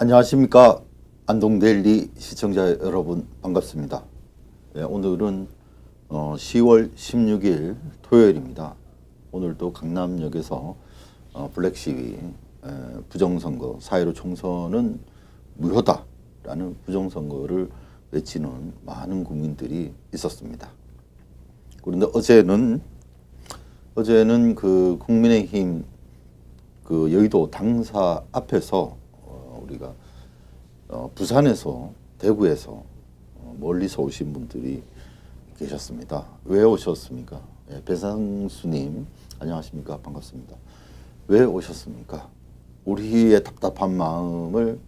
안녕하십니까. 안동데일리 시청자 여러분 반갑습니다. 오늘은 10월 16일 토요일입니다. 오늘도 강남역에서 블랙 시위, 부정선거, 4.15 총선은 무효다라는 부정선거를 외치는 많은 국민들이 있었습니다. 그런데 어제는 그 국민의힘 그 여의도 당사 앞에서 우리가 부산에서 대구에서 멀리서 오신 분들이 계셨습니다. 왜 오셨습니까? 배상수님 안녕하십니까? 반갑습니다. 왜 오셨습니까? 우리의 답답한 마음을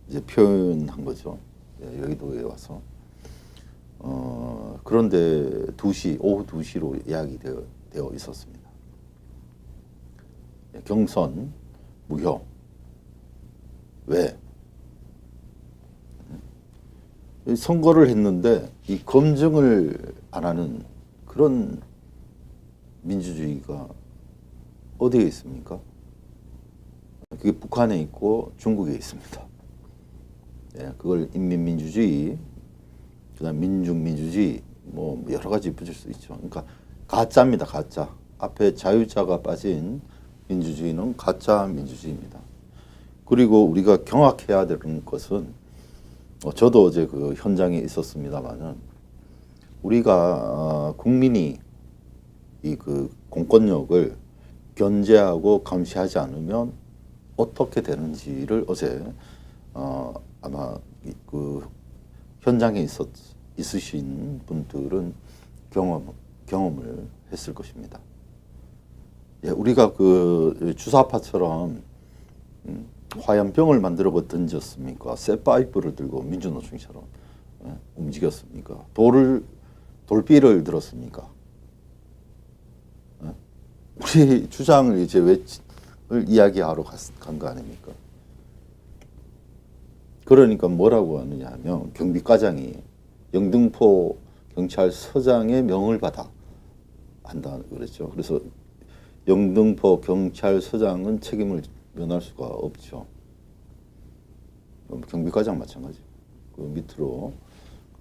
이제 표현한 거죠. 여의도에 와서. 그런데 오후 2시로 예약이 되어 있었습니다. 경선 무효. 왜? 선거를 했는데 이 검증을 안 하는 그런 민주주의가 어디에 있습니까? 그게 북한에 있고 중국에 있습니다. 그걸 인민민주주의, 그다음 민중민주주의 뭐 여러 가지 붙일 수 있죠. 그러니까 가짜입니다. 가짜. 앞에 자유자가 빠진 민주주의는 가짜 민주주의입니다. 그리고 우리가 경악해야 되는 것은 저도 어제 그 현장에 있었습니다만은 우리가 국민이 이 그 공권력을 견제하고 감시하지 않으면 어떻게 되는지를 어제 아마 그 현장에 있으신 분들은 경험을 했을 것입니다. 우리가 그 주사파처럼 화염병을 만들어 던졌습니까? 쇠파이프를 들고 민주노총처럼 움직였습니까? 돌비를 들었습니까? 우리 주장을 이제 이야기하러 간 거 아닙니까? 그러니까 뭐라고 하느냐 하면 경비과장이 영등포 경찰서장의 명을 받아 한다 그랬죠. 그래서 영등포 경찰서장은 책임을 면할 수가 없죠. 경비과장 마찬가지. 그 밑으로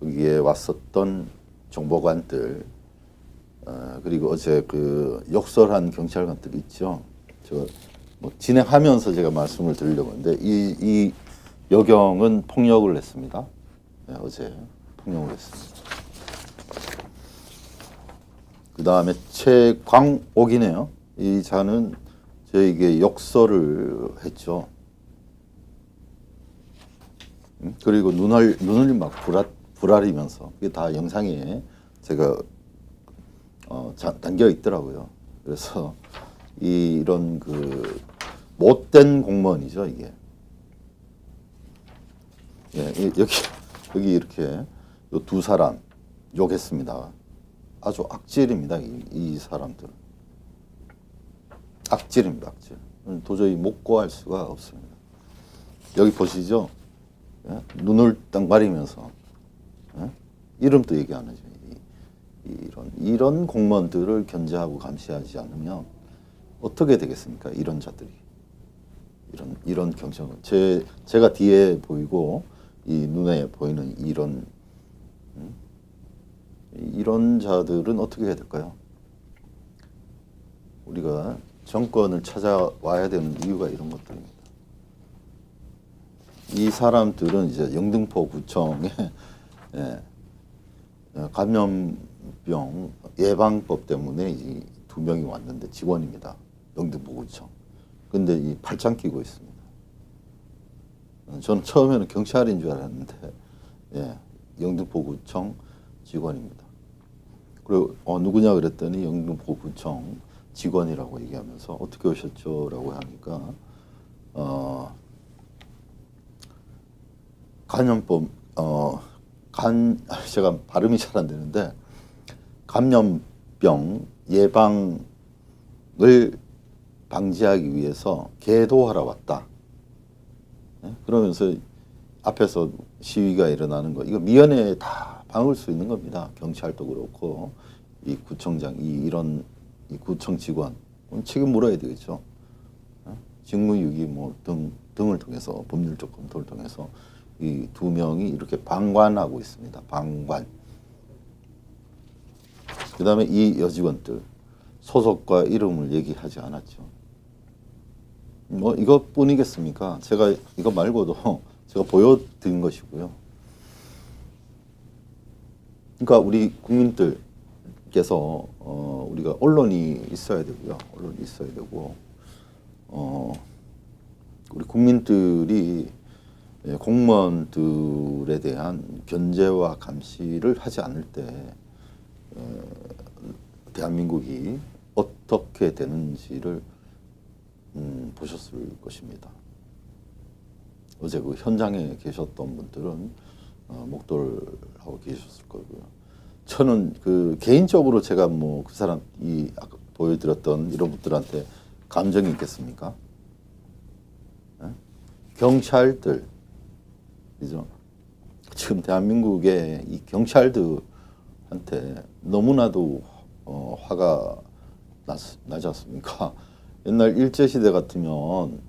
거기에 왔었던 정보관들, 그리고 어제 그 욕설한 경찰관들 있죠. 저 뭐 진행하면서 제가 말씀을 드리려고 하는데 이 여경은 폭력을 했습니다. 어제 폭력을 했습니다. 그 다음에 최광옥이네요. 이 자는 저에게 욕설을 했죠. 그리고 눈을 막 부라리면서 그게 다 영상에 제가 담겨 있더라고요. 그래서 이런 그 못된 공무원이죠 이게. 여기 이렇게 요 두 사람 욕했습니다. 아주 악질입니다 이 사람들. 악질입니다, 악질. 도저히 목고할 수가 없습니다. 여기 보시죠. 눈을 딱 가리면서 이름도 얘기 안 하죠. 이런 공무원들을 견제하고 감시하지 않으면 어떻게 되겠습니까? 이런 자들이. 이런 경쟁은. 제가 뒤에 보이고 이 눈에 보이는 이런 자들은 어떻게 해야 될까요? 우리가 정권을 찾아와야 되는 이유가 이런 것들입니다. 이 사람들은 이제 영등포구청에 감염병 예방법 때문에 이 2명이 왔는데 직원입니다. 영등포구청. 근데 이 팔짱 끼고 있습니다. 저는 처음에는 경찰인 줄 알았는데 영등포구청 직원입니다. 그리고 누구냐 그랬더니 영등포구청 직원이라고 얘기하면서 어떻게 오셨죠? 라고 하니까 감염법 제가 발음이 잘 안 되는데 감염병 예방을 방지하기 위해서 계도하러 왔다. 그러면서 앞에서 시위가 일어나는 거 이거 미연에 다 막을 수 있는 겁니다. 경찰도 그렇고 이 구청장 이 구청 직원 책임 물어야 되겠죠. 직무유기 뭐 등 등을 통해서 법률적 검토를 통해서 이 두 명이 이렇게 방관하고 있습니다. 방관. 그다음에 이 여직원들 소속과 이름을 얘기하지 않았죠. 뭐 이것뿐이겠습니까? 제가 이거 말고도 제가 보여드린 것이고요. 그러니까 우리 국민들께서 우리가 언론이 있어야 되고요. 언론이 있어야 되고 우리 국민들이 공무원들에 대한 견제와 감시를 하지 않을 때 대한민국이 어떻게 되는지를 보셨을 것입니다. 어제 그 현장에 계셨던 분들은 목도를 하고 계셨을 거고요. 저는 그 개인적으로 제가 뭐 그 사람 이 아까 보여드렸던 이런 분들한테 감정이 있겠습니까? 네? 경찰들, 그죠? 지금 대한민국의 이 경찰들한테 너무나도 화가 나지 않습니까? 옛날 일제시대 같으면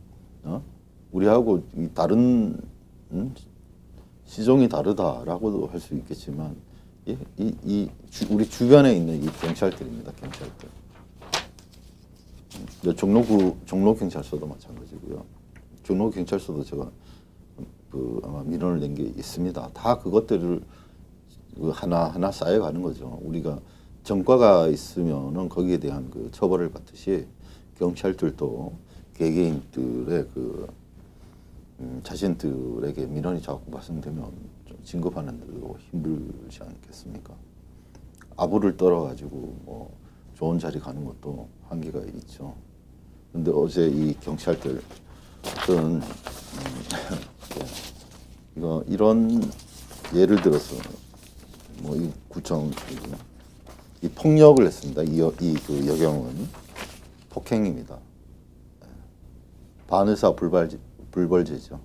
우리하고 다른 시종이 다르다라고도 할 수 있겠지만 우리 주변에 있는 이 경찰들입니다. 경찰들. 종로경찰서도 마찬가지고요. 종로경찰서도 제가 아마 민원을 낸 게 있습니다. 다 그것들을 하나하나 쌓여가는 거죠. 우리가 전과가 있으면은 거기에 대한 그 처벌을 받듯이 경찰들도 개개인들의 자신들에게 민원이 자꾸 발생되면 좀 진급하는 데도 힘들지 않겠습니까? 아부를 떨어가지고 뭐 좋은 자리 가는 것도 한계가 있죠. 근데 어제 이 경찰들은 이런 예를 들어서 뭐 이 구청 이 폭력을 했습니다. 그 여경은 폭행입니다. 반의사 불벌죄죠.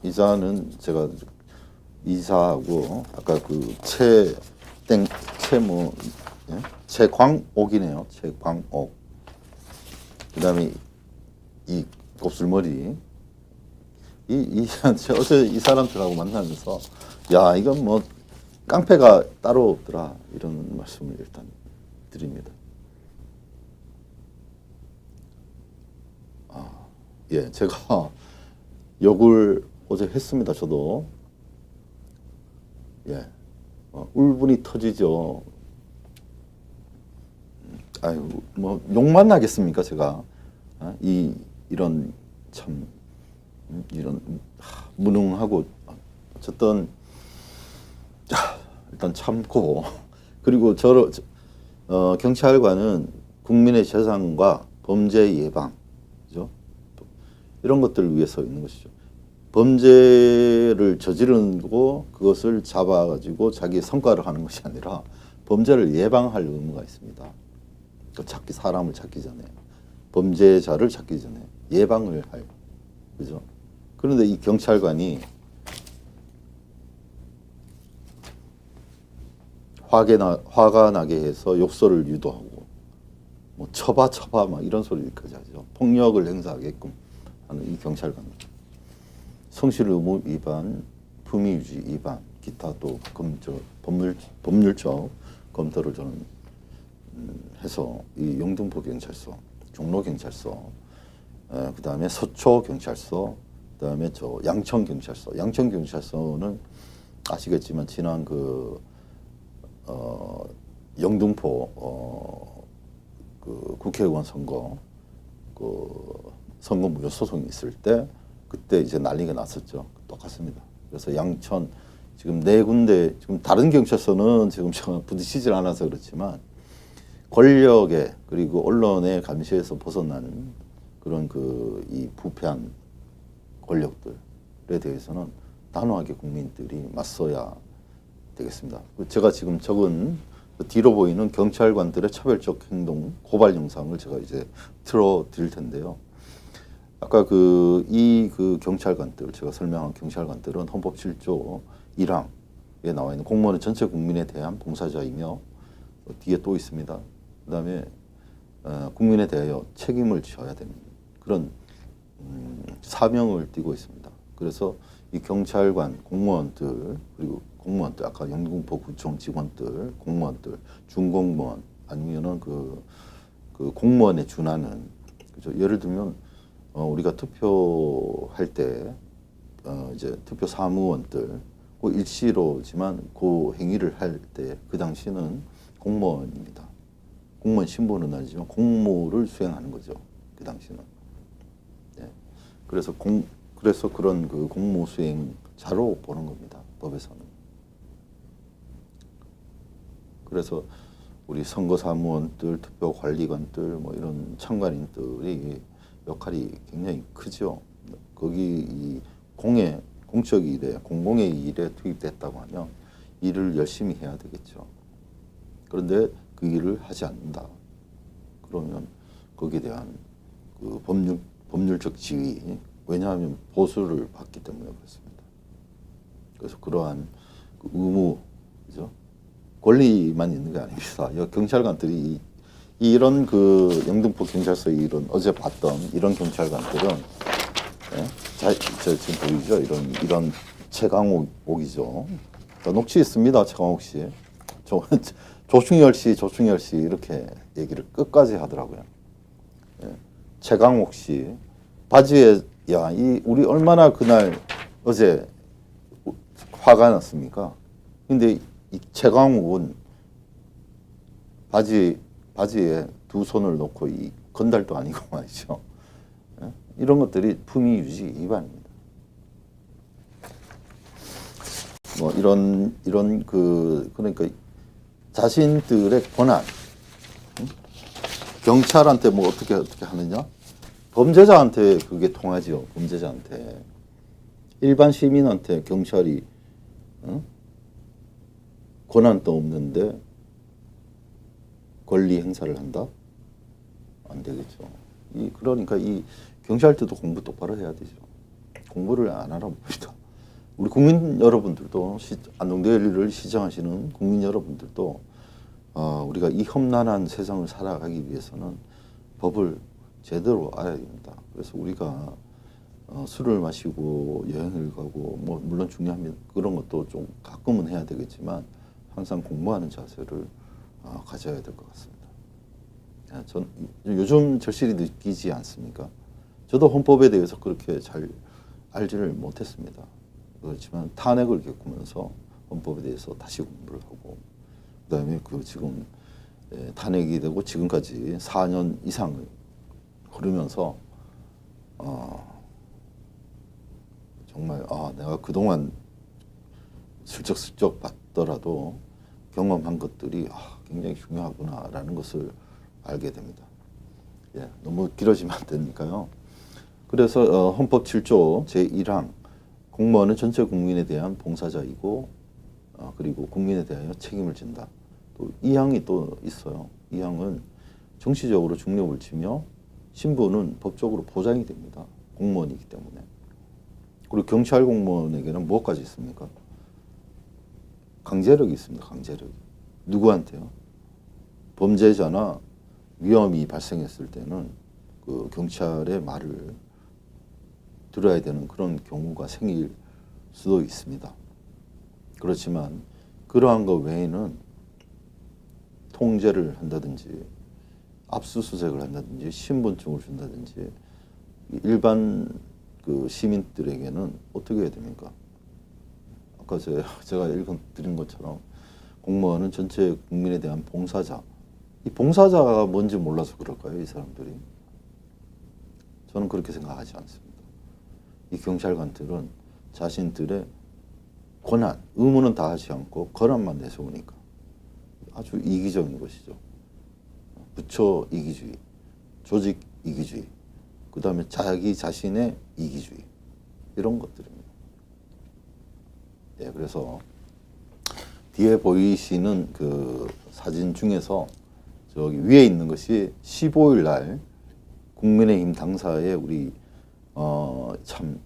이사는 제가 이사하고 아까 그 최광옥이네요. 최광옥. 그다음에 이 곱슬머리. 어제 이 사람들하고 만나면서 야 이건 뭐 깡패가 따로 없더라 이런 말씀을 일단 드립니다. 예, 제가 욕을 어제 했습니다. 저도 예, 울분이 터지죠. 아유, 뭐 욕만 나겠습니까, 제가? 이런 참 이런 무능하고 어쨌든 일단 참고 그리고 경찰관은 국민의 재산과 범죄 예방, 그죠? 이런 것들을 위해서 있는 것이죠. 범죄를 저지르고 그것을 잡아가지고 자기 성과를 하는 것이 아니라 범죄를 예방할 의무가 있습니다. 사람을 찾기 전에, 범죄자를 찾기 전에 예방을 할, 그죠? 그런데 이 경찰관이 화가 나게 해서 욕설을 유도하고, 뭐 쳐봐 막 이런 소리까지 하죠. 폭력을 행사하게끔 하는 이 경찰관. 성실 의무 위반, 품위 유지 위반, 기타 또 법률적 검토를 저는 해서 이 영등포 경찰서, 종로 경찰서, 그다음에 서초 경찰서, 그다음에 양천 경찰서. 양천 경찰서는 아시겠지만 지난 영등포 그 국회의원 선거 선거 무효 소송이 있을 때 그때 이제 난리가 났었죠. 똑같습니다. 그래서 양천 지금 4군데 지금 다른 경찰서는 지금 부딪히질 않아서 그렇지만 권력에 그리고 언론의 감시에서 벗어난 그런 이 부패한 권력들에 대해서는 단호하게 국민들이 맞서야 되겠습니다. 제가 지금 적은 뒤로 보이는 경찰관들의 차별적 행동 고발 영상을 제가 이제 틀어 드릴 텐데요. 아까 이 경찰관들, 제가 설명한 경찰관들은 헌법 7조 1항에 나와 있는 공무원은 전체 국민에 대한 봉사자이며 뒤에 또 있습니다. 그다음에 국민에 대하여 책임을 져야 되는 그런 사명을 띠고 있습니다. 그래서 이 경찰관 공무원들 그리고 공무원들 아까 영등포구청 직원들 공무원들 중공무원 아니면은 그 공무원에 준하는 그죠. 예를 들면 우리가 투표할 때 이제 투표 사무원들 그 일시로지만 그 행위를 할 때 그 당시는 공무원입니다. 공무원 신분은 아니지만 공무를 수행하는 거죠. 그 당시는. 네. 그래서 그런 그 공무 수행자로 보는 겁니다. 법에서는. 그래서 우리 선거사무원들, 투표관리관들, 뭐 이런 참관인들이 역할이 굉장히 크죠. 거기 이 공적 일에, 공공의 일에 투입됐다고 하면 일을 열심히 해야 되겠죠. 그런데 그 일을 하지 않는다. 그러면 거기에 대한 그 법률적 지위, 왜냐하면 보수를 받기 때문에 그렇습니다. 그래서 그러한 그 의무, 그죠? 권리만 있는 게 아닙니다. 경찰관들이 이런 그 영등포 경찰서에 이런 어제 봤던 이런 경찰관들은 지금 보이죠? 이런 최강옥이죠. 녹취 있습니다. 최강옥 씨. 조충열 씨 이렇게 얘기를 끝까지 하더라고요. 예. 최강옥 씨 바지에 우리 얼마나 그날 어제 화가 났습니까? 근데 이 최강욱은 바지에 두 손을 놓고 이 건달도 아니고 말이죠. 예? 이런 것들이 품위 유지 위반입니다. 뭐 이런 그러니까 자신들의 권한, 경찰한테 뭐 어떻게 하느냐? 범죄자한테 그게 통하죠. 범죄자한테. 일반 시민한테 경찰이 권한도 없는데 권리 행사를 한다? 안 되겠죠. 그러니까 이 경찰들도 공부 똑바로 해야 되죠. 공부를 안 하나 봅니다. 우리 국민 여러분들도 안동대리를 시정하시는 국민 여러분들도 우리가 이 험난한 세상을 살아가기 위해서는 법을 제대로 알아야 됩니다. 그래서 우리가 술을 마시고 여행을 가고 뭐 물론 중요하면 그런 것도 좀 가끔은 해야 되겠지만 항상 공부하는 자세를 가져야 될 것 같습니다. 전 요즘 절실히 느끼지 않습니까? 저도 헌법에 대해서 그렇게 잘 알지를 못했습니다. 그렇지만 탄핵을 겪으면서 헌법에 대해서 다시 공부를 하고 그다음에 지금 탄핵이 되고 지금까지 4년 이상을 흐르면서 정말 내가 그동안 슬쩍슬쩍 봤더라도 경험한 것들이 굉장히 중요하구나라는 것을 알게 됩니다. 예, 너무 길어지면 안 되니까요. 그래서 헌법 7조 제1항 공무원은 전체 국민에 대한 봉사자이고 그리고 국민에 대하여 책임을 진다. 또 이 항이 또 있어요. 이 항은 정치적으로 중립을 지며 신분은 법적으로 보장이 됩니다. 공무원이기 때문에. 그리고 경찰 공무원에게는 뭐까지 있습니까? 강제력이 있습니다. 강제력. 누구한테요? 범죄자나 위험이 발생했을 때는 그 경찰의 말을 들어야 되는 그런 경우가 생길 수도 있습니다. 그렇지만 그러한 것 외에는 통제를 한다든지 압수수색을 한다든지 신분증을 준다든지 일반 그 시민들에게는 어떻게 해야 됩니까? 아까 제가 읽어드린 것처럼 공무원은 전체 국민에 대한 봉사자. 이 봉사자가 뭔지 몰라서 그럴까요? 이 사람들이. 저는 그렇게 생각하지 않습니다. 이 경찰관들은 자신들의 권한, 의무는 다하지 않고 권한만 내세우니까 아주 이기적인 것이죠. 부처 이기주의, 조직 이기주의, 그 다음에 자기 자신의 이기주의 이런 것들입니다. 예, 그래서 뒤에 보이시는 그 사진 중에서 저기 위에 있는 것이 15일 날 국민의힘 당사에 우리 참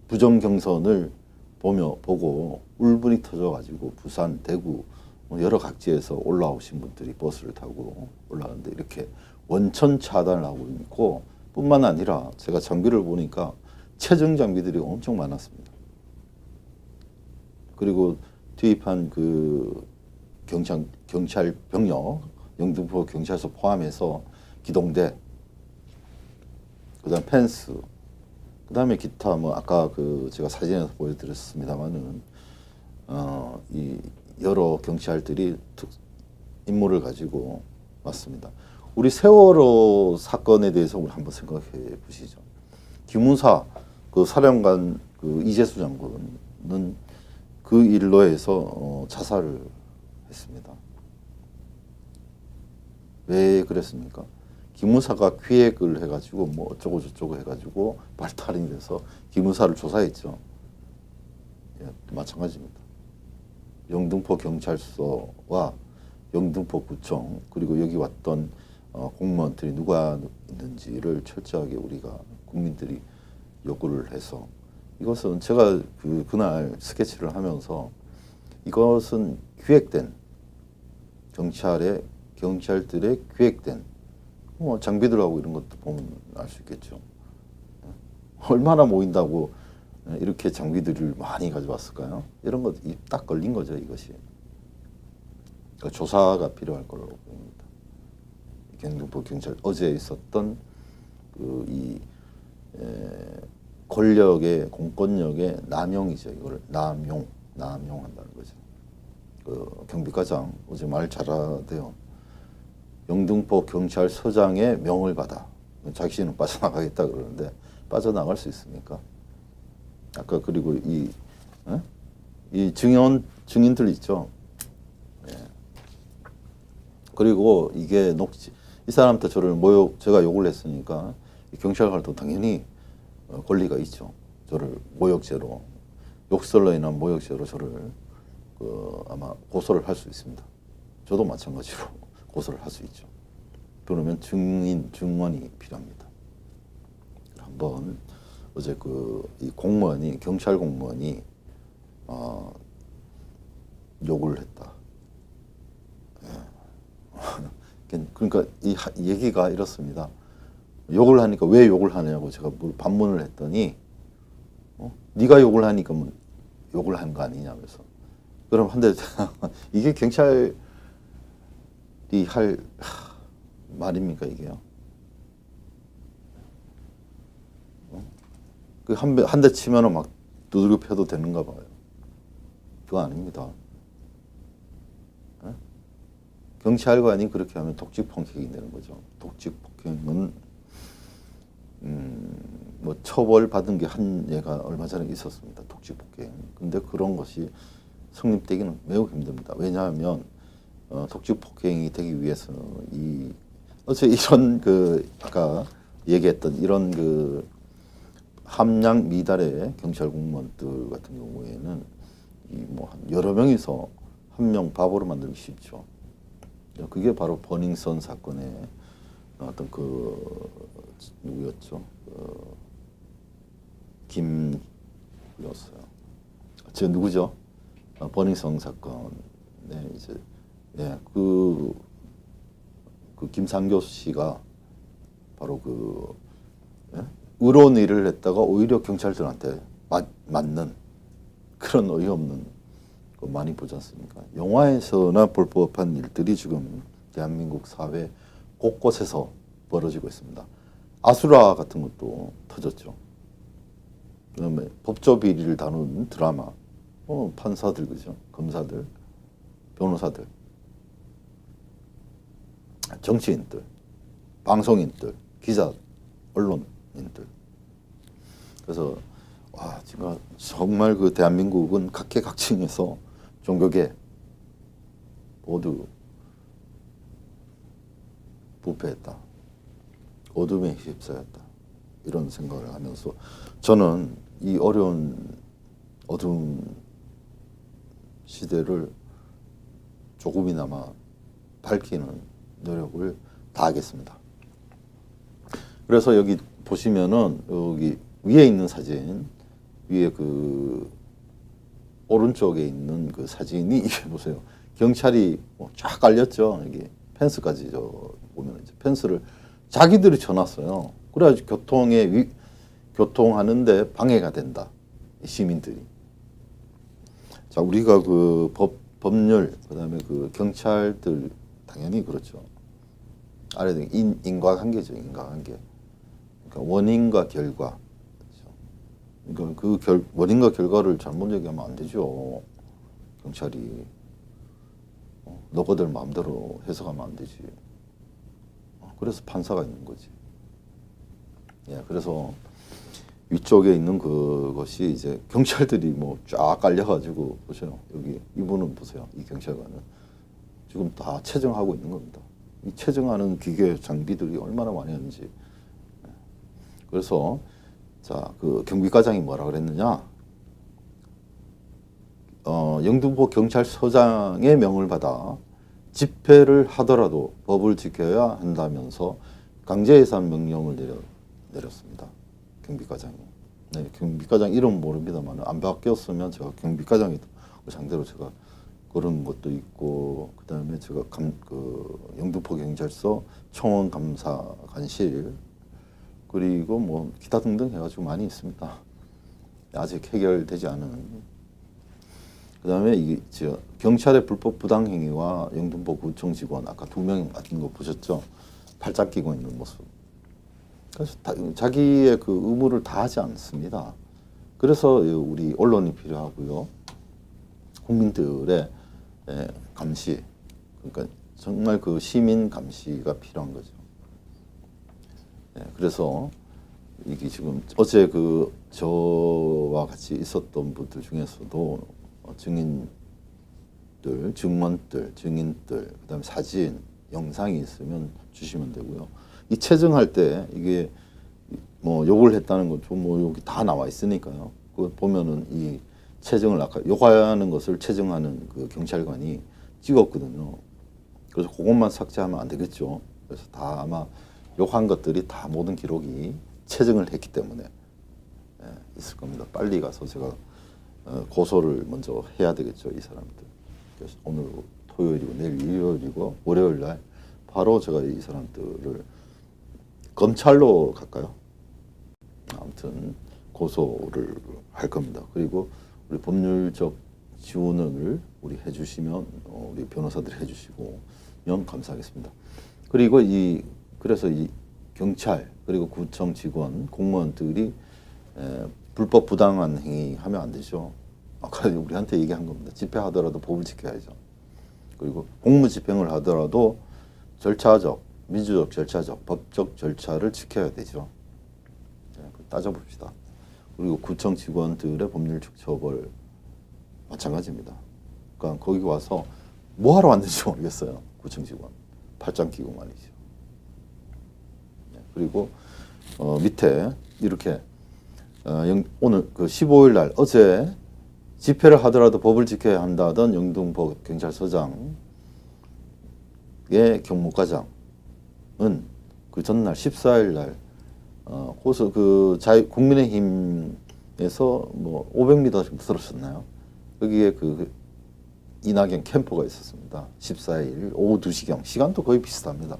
부정 경선을 보고 울분이 터져가지고 부산, 대구 여러 각지에서 올라오신 분들이 버스를 타고 올라가는데 이렇게 원천 차단을 하고 있고, 뿐만 아니라 제가 장비를 보니까 최정 장비들이 엄청 많았습니다. 그리고 투입한 그 경찰 병력, 영등포 경찰서 포함해서 기동대, 그다음 펜스, 그다음에 기타 뭐 아까 그 제가 사진에서 보여드렸습니다만은 이 여러 경찰들이 임무를 가지고 왔습니다. 우리 세월호 사건에 대해서 우리 한번 생각해 보시죠. 김우사 그 사령관 그 이재수 장군은 그 일로 해서 자살을 했습니다. 왜 그랬습니까? 기무사가 기획을 해가지고 뭐 어쩌고 저쩌고 해가지고 발탈이 돼서 기무사를 조사했죠. 예, 마찬가지입니다. 영등포 경찰서와 영등포 구청 그리고 여기 왔던 공무원들이 누가 있는지를 철저하게 우리가 국민들이 요구를 해서, 이것은 제가 그날 스케치를 하면서 이것은 기획된 경찰들의 기획된 장비들하고 이런 것도 보면 알 수 있겠죠. 얼마나 모인다고 이렇게 장비들을 많이 가져왔을까요? 이런 것 딱 걸린 거죠, 이것이. 그러니까 조사가 필요할 걸로 보입니다. 경등포 경찰 어제 있었던 권력의 공권력의 남용이죠. 이걸 남용한다는 거죠. 그 경비과장 어제 말 잘하대요. 영등포 경찰서장의 명을 받아. 자신은 빠져나가겠다 그러는데 빠져나갈 수 있습니까? 아까 그리고 이 증인들 있죠. 예. 그리고 이게 이 사람한테 제가 욕을 했으니까 경찰관도 당연히 권리가 있죠. 저를 모욕죄로, 욕설로 인한 모욕죄로 저를 아마 고소를 할 수 있습니다. 저도 마찬가지로 고소를 할 수 있죠. 그러면 증언이 필요합니다. 한번 어제 이 경찰 공무원이 욕을 했다. 예. 그러니까 이 얘기가 이렇습니다. 욕을 하니까 왜 욕을 하냐고 제가 반문을 했더니 네가 욕을 하니까 뭐 욕을 한 거 아니냐면서. 그럼 한데 이게 경찰이 할 말입니까 이게요? 그 한 대 치면은 막 두들겨 패도 되는가 봐요. 그거 아닙니다. 네? 경찰관이 그렇게 하면 독직 폭행이 되는 거죠. 독직 폭행은 뭐 처벌 받은 게 한 예가 얼마 전에 있었습니다. 독직 폭행. 근데 그런 것이 성립되기는 매우 힘듭니다. 왜냐하면 독직 폭행이 되기 위해서는 어제 이런 아까 얘기했던 이런 함량 미달의 경찰 공무원들 같은 경우에는 뭐 여러 명이서 한 명 바보로 만들기 쉽죠. 그게 바로 버닝썬 사건의 어떤 누구였죠? 김이었어요. 저 누구죠? 버닝썬 사건. 네, 이제 그 김상교 씨가 바로 의로운 일을 했다가 오히려 경찰들한테 맞는 그런 어이없는 거 많이 보지 않습니까? 영화에서나 볼 법한 일들이 지금 대한민국 사회 곳곳에서 벌어지고 있습니다. 아수라 같은 것도 터졌죠. 그다음에 법조 비리를 다룬 드라마, 판사들 그죠, 검사들, 변호사들, 정치인들, 방송인들, 기자, 언론인들. 그래서 지금 정말 대한민국은 각계각층에서 종교계 모두 부패했다. 어둠에 휩싸였다. 이런 생각을 하면서 저는 이 어려운 어두운 시대를 조금이나마 밝히는 노력을 다하겠습니다. 그래서 여기 보시면은 여기 위에 있는 사진, 위에 오른쪽에 있는 사진이 이게 보세요. 경찰이 쫙 깔렸죠. 여기 펜스까지 보면 이제 펜스를 자기들이 쳐놨어요. 그래가지고 교통하는데 방해가 된다. 이 시민들이. 자, 우리가 그 법률, 그다음에 그 경찰들 당연히 그렇죠. 아래 등 인과관계죠, 인과관계. 그러니까 원인과 결과. 그렇죠? 그러니까 원인과 결과를 잘못 얘기하면 안 되죠. 경찰이 너희들 마음대로 해석하면 안 되지. 그래서 판사가 있는 거지. 예, 그래서 위쪽에 있는 그것이 이제 경찰들이 뭐 쫙 깔려가지고 보세요. 여기 이분은 보세요. 이 경찰관은 지금 다 체증하고 있는 겁니다. 이 체증하는 기계 장비들이 얼마나 많이 하는지. 그래서 자, 그 경비과장이 뭐라 그랬느냐? 영등포 경찰서장의 명을 받아 집회를 하더라도 법을 지켜야 한다면서 강제해산 명령을 내렸습니다. 경비과장이. 네, 경비과장 이름 모릅니다만 안 바뀌었으면 제가 경비과장이 상대로 제가 그런 것도 있고, 그 다음에 제가 영등포 경찰서 총원 감사관실, 그리고 뭐 기타 등등 해가지고 많이 있습니다. 아직 해결되지 않은. 그 다음에 이게 경찰의 불법 부당행위와 영등포 구청 직원 아까 2명 맡긴 거 보셨죠? 팔짱 끼고 있는 모습. 그래서 자기의 그 의무를 다하지 않습니다. 그래서 우리 언론이 필요하고요. 국민들의 감시, 그러니까 정말 그 시민 감시가 필요한 거죠. 그래서 이게 지금 어제 저와 같이 있었던 분들 중에서도 증인들, 증언들, 증인들, 그다음에 사진, 영상이 있으면 주시면 되고요. 이 체증할 때 이게 뭐 욕을 했다는 것 좀 뭐 여기 다 나와 있으니까요. 그거 보면은 이 체증을 아까 욕하는 것을 체증하는 그 경찰관이 찍었거든요. 그래서 그것만 삭제하면 안 되겠죠. 그래서 다 아마 욕한 것들이 다 모든 기록이 체증을 했기 때문에 있을 겁니다. 빨리 가서 제가 고소를 먼저 해야 되겠죠, 이 사람들. 그래서 오늘 토요일이고 내일 일요일이고 월요일 날 바로 제가 이 사람들을 검찰로 갈까요? 아무튼 고소를 할 겁니다. 그리고 우리 법률적 지원을 우리 해주시면 우리 변호사들이 해주시고면 감사하겠습니다. 그리고 그래서 이 경찰 그리고 구청 직원 공무원들이 불법 부당한 행위 하면 안 되죠. 아까 우리한테 얘기한 겁니다. 집회하더라도 법을 지켜야죠. 그리고 공무집행을 하더라도 절차적, 민주적 절차적, 법적 절차를 지켜야 되죠. 따져봅시다. 그리고 구청 직원들의 법률적 처벌 마찬가지입니다. 그러니까 거기 와서 뭐 하러 왔는지 모르겠어요. 구청 직원 팔짱 끼고 말이죠. 그리고 밑에 이렇게 오늘 그 15일 날 어제 집회를 하더라도 법을 지켜야 한다던 영등포 경찰서장의 경무과장은 그 전날 14일 날 국민의힘에서 뭐 500m 정도 들었었나요? 거기에 이낙연 캠프가 있었습니다. 14일 오후 2시경 시간도 거의 비슷합니다.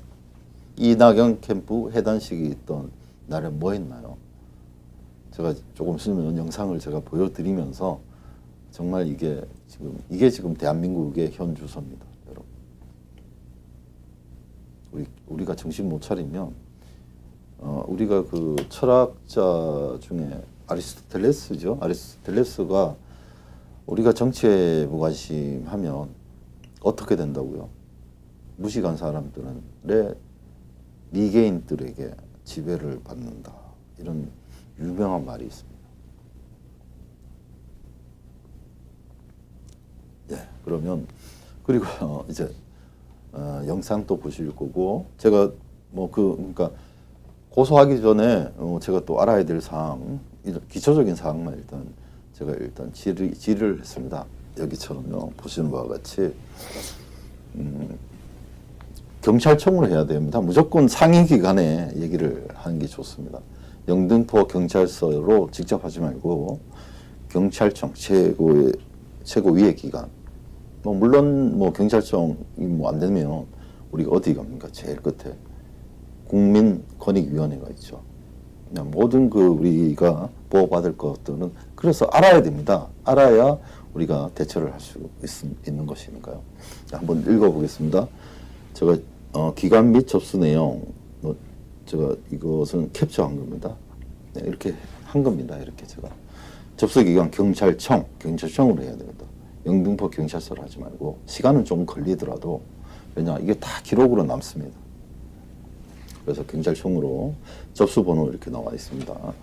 이낙연 캠프 해단식이 있던 날에 뭐 했나요? 제가 조금 있으면 영상을 제가 보여드리면서 정말 이게 지금 대한민국의 현 주소입니다, 여러분. 우리가 정신 못 차리면 우리가 그 철학자 중에 아리스토텔레스죠. 아리스토텔레스가 우리가 정치에 무관심하면 어떻게 된다고요? 무식한 사람들의 미개인들에게 지배를 받는다. 이런 유명한 말이 있습니다. 그러면 그리고 이제 영상도 보실 거고 제가 그러니까 고소하기 전에 제가 또 알아야 될 사항, 기초적인 사항만 제가 질의를 했습니다. 여기처럼요. 보시는 바와 같이 경찰청으로 해야 됩니다. 무조건 상위 기관에 얘기를 하는 게 좋습니다. 영등포 경찰서로 직접 하지 말고 경찰청 최고 위의 기관. 물론 경찰청이 안 되면 우리가 어디 갑니까? 제일 끝에 국민권익위원회가 있죠. 그냥 모든 그 우리가 보호받을 것들은 그래서 알아야 됩니다. 알아야 우리가 대처를 할 수 있는 것이니까요. 한번 읽어보겠습니다. 제가 기간 및 접수 내용 제가 이것은 캡처한 겁니다. 네, 이렇게 한 겁니다. 이렇게 제가 접수 기간 경찰청으로 해야 됩니다. 영등포 경찰서로 하지 말고 시간은 좀 걸리더라도 왜냐 이게 다 기록으로 남습니다. 그래서 경찰청으로 접수 번호 이렇게 나와 있습니다.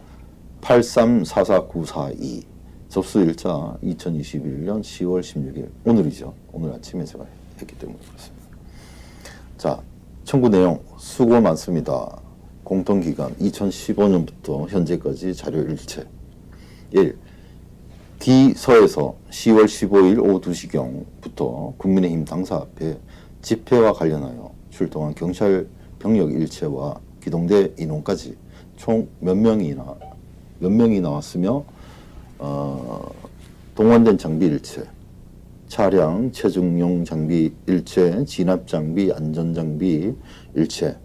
8344942 접수 일자 2021년 10월 16일 오늘이죠. 오늘 아침에 제가 했기 때문에 그렇습니다. 자, 청구 내용 수고 많습니다. 공통기간 2015년부터 현재까지 자료 일체 1. 기서에서 10월 15일 오후 2시경부터 국민의힘 당사 앞에 집회와 관련하여 출동한 경찰 병력 일체와 기동대 인원까지 총 몇 명이 나왔으며 동원된 장비 일체, 차량 체증용 장비 일체, 진압 장비, 안전 장비 일체,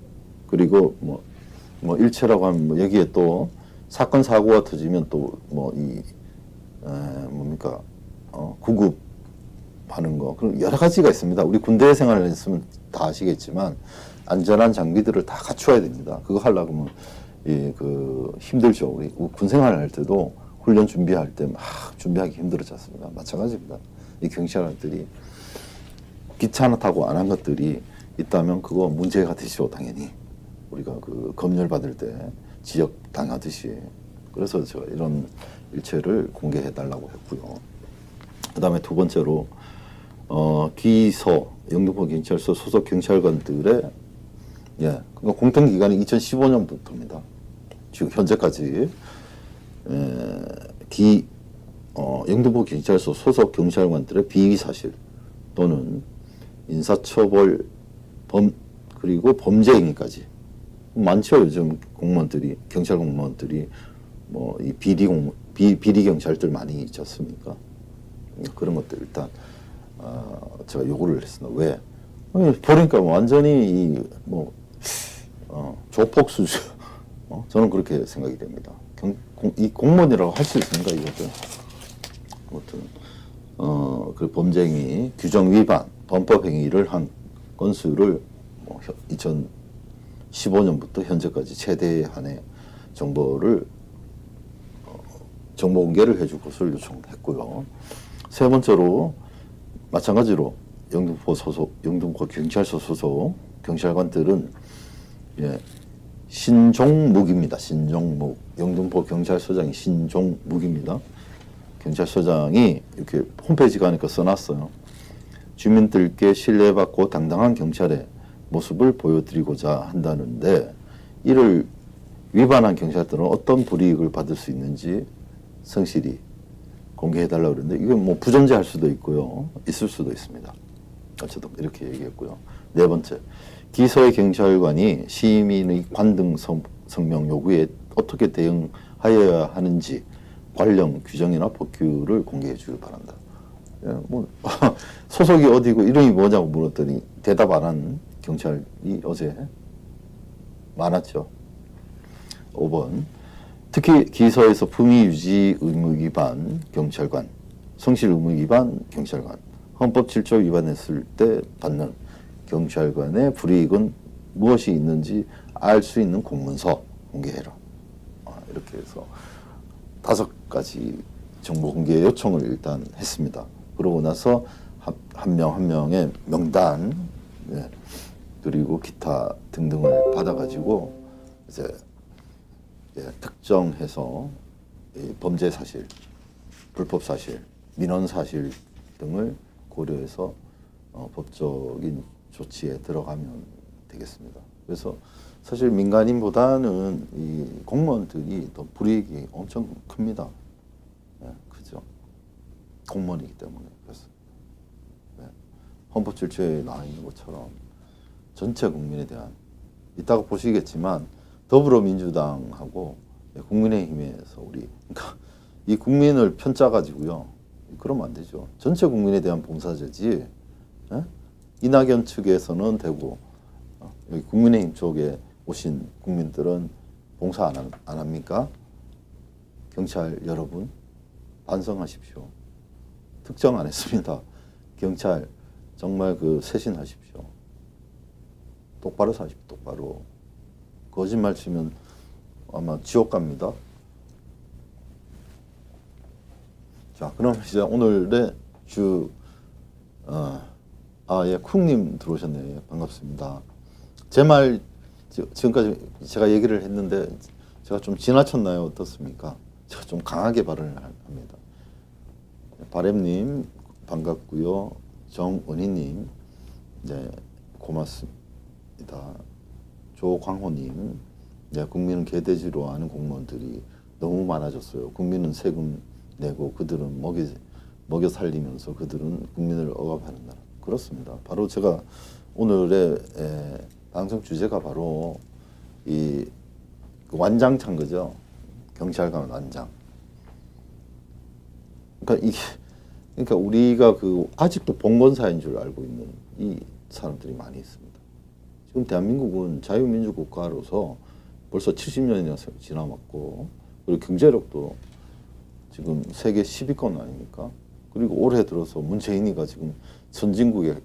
그리고 뭐 일체라고 하면 뭐 여기에 또 사건 사고가 터지면 또 뭡니까 구급하는 거 그런 여러 가지가 있습니다. 우리 군대 생활을 했으면 다 아시겠지만 안전한 장비들을 다 갖춰야 됩니다. 그거 하려고 하면 힘들죠. 우리 군 생활을 할 때도 훈련 준비할 때 막 준비하기 힘들었지 않습니까? 마찬가지입니다. 이 경찰들이 기차 타고 안 한 것들이 있다면 그거 문제가 되죠. 당연히 우리가 그 검열 받을 때 지적 당하듯이. 그래서 제가 이런 일체를 공개해 달라고 했고요. 그 다음에 두 번째로 기서 영등포 경찰서 소속 경찰관들의 그러니까 공통 기간이 2015년부터입니다. 지금 현재까지 영등포 경찰서 소속 경찰관들의 비위 사실 또는 인사처벌 그리고 범죄 행위까지 많죠. 요즘 공무원들이 경찰 공무원들이 이 비리 경찰들 많이 있지 않습니까? 그런 것들 일단 제가 요구를 했습니다. 왜? 보니까 완전히 조폭 수준. 저는 그렇게 생각이 됩니다. 이 공무원이라고 할 수 있습니까 이것도? 아무튼 그 범죄행위, 규정 위반, 범법 행위를 한 건수를 2015년부터 현재까지 최대한의 정보를 정보 공개를 해줄 것을 요청했고요. 세 번째로 마찬가지로 영등포 경찰서 소속 경찰관들은 신종묵입니다. 신종묵. 영등포 경찰서장이 신종묵입니다. 경찰서장이 이렇게 홈페이지 가니까 써놨어요. 주민들께 신뢰받고 당당한 경찰의 모습을 보여드리고자 한다는데 이를 위반한 경찰들은 어떤 불이익을 받을 수 있는지 성실히 공개해달라고 그러는데 이게 부존재할 수도 있고요. 있을 수도 있습니다. 어쨌든 이렇게 얘기했고요. 네 번째, 기서의 경찰관이 시민의 관등 성명 요구에 어떻게 대응하여야 하는지 관련 규정이나 법규를 공개해 주길 바란다. 소속이 어디고 이름이 뭐냐고 물었더니 대답 안 한 경찰이 어제 많았죠. 5번, 특히 기서에서 품위 유지 의무 위반 경찰관, 성실 의무 위반 경찰관, 헌법 7조 위반했을 때 받는 경찰관의 불이익은 무엇이 있는지 알 수 있는 공문서 공개해라. 이렇게 해서 5가지 정보 공개 요청을 일단 했습니다. 그러고 나서 한 명 한 명의 명단 그리고 기타 등등을 받아가지고 이제 특정해서 범죄 사실, 불법 사실, 민원 사실 등을 고려해서 법적인 조치에 들어가면 되겠습니다. 그래서 사실 민간인보다는 이 공무원들이 더 불이익이 엄청 큽니다. 그죠? 공무원이기 때문에 그래서 헌법 7조에 나와 있는 것처럼 전체 국민에 대한 이따가 보시겠지만 더불어민주당하고 국민의힘에서 그러니까 이 국민을 편짜 가지고요. 그러면 안 되죠. 전체 국민에 대한 봉사제지. 이낙연 측에서는 되고 여기 국민의힘 쪽에 오신 국민들은 봉사 안 합니까? 경찰 여러분 반성하십시오. 특정 안 했습니다. 경찰 정말 그 쇄신하십시오. 똑바로 사십시오. 똑바로. 거짓말 치면 아마 지옥 갑니다. 자, 그럼 이제 오늘의 예, 쿵님 들어오셨네요. 예, 반갑습니다. 제 말 지금까지 제가 얘기를 했는데 제가 좀 지나쳤나요? 어떻습니까? 제가 좀 강하게 발언을 합니다. 바램님 반갑고요. 정은희님 네 고맙습니다. 조광호님 네, 국민은 개돼지로 하는 공무원들이 너무 많아졌어요. 국민은 세금 내고 그들은 먹여 살리면서 그들은 국민을 억압하는 나라. 그렇습니다. 바로 제가 오늘의 방송 주제가 바로 이 완장찬 거죠. 경찰관 완장. 그러니까 우리가 그 아직도 봉건사인 줄 알고 있는 이 사람들이 많이 있습니다. 지금 대한민국은 자유민주국가로서 벌써 70년이나 지나왔고 그리고 경제력도 지금 세계 10위권 아닙니까? 그리고 올해 들어서 문재인이가 지금 선진국에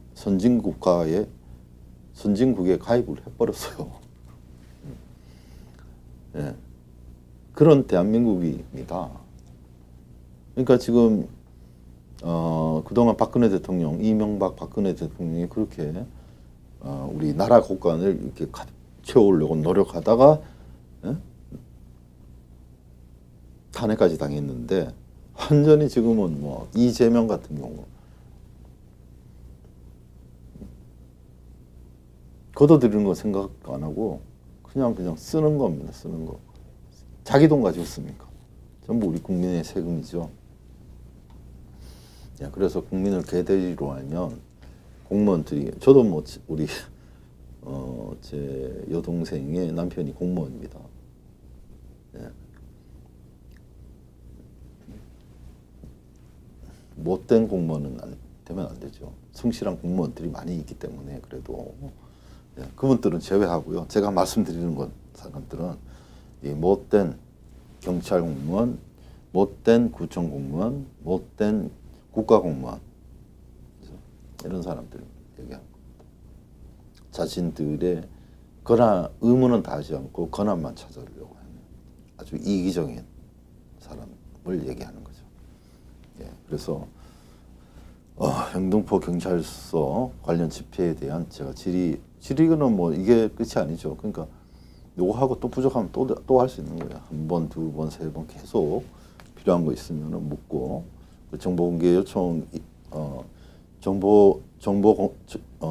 가입을 해버렸어요. 예. 그런 대한민국입니다. 그러니까 지금 그동안 박근혜 대통령, 이명박 박근혜 대통령이 그렇게 우리 나라 국간을 이렇게 채우려고 노력하다가 예? 탄핵까지 당했는데 완전히 지금은 뭐 이재명 같은 경우 걷어들이는 거 생각 안 하고 그냥 쓰는 겁니다. 쓰는 거. 자기 돈 가지고 씁니까? 전부 우리 국민의 세금이죠. 야, 그래서 국민을 개돼지로 하면 공무원들이 저도 뭐 우리 제 여동생의 남편이 공무원입니다. 예. 못된 공무원은 되면 안 되죠. 성실한 공무원들이 많이 있기 때문에 그래도 예, 그분들은 제외하고요. 제가 말씀드리는 건 사람들은 이 못된 경찰 공무원, 못된 구청 공무원, 못된 국가 공무원 이런 사람들 얘기하는 겁니다. 자신들의 의무는 다하지 않고 권한만 찾아오려고 하는 아주 이기적인 사람을 얘기하는 거죠. 예, 그래서 영등포 경찰서 관련 집회에 대한 제가 질의는 뭐 이게 끝이 아니죠. 그러니까 요거 하고 또 부족하면 또 할 수 있는 거예요. 한 번, 두 번, 세 번 계속 필요한 거 있으면은 묻고 정보공개 요청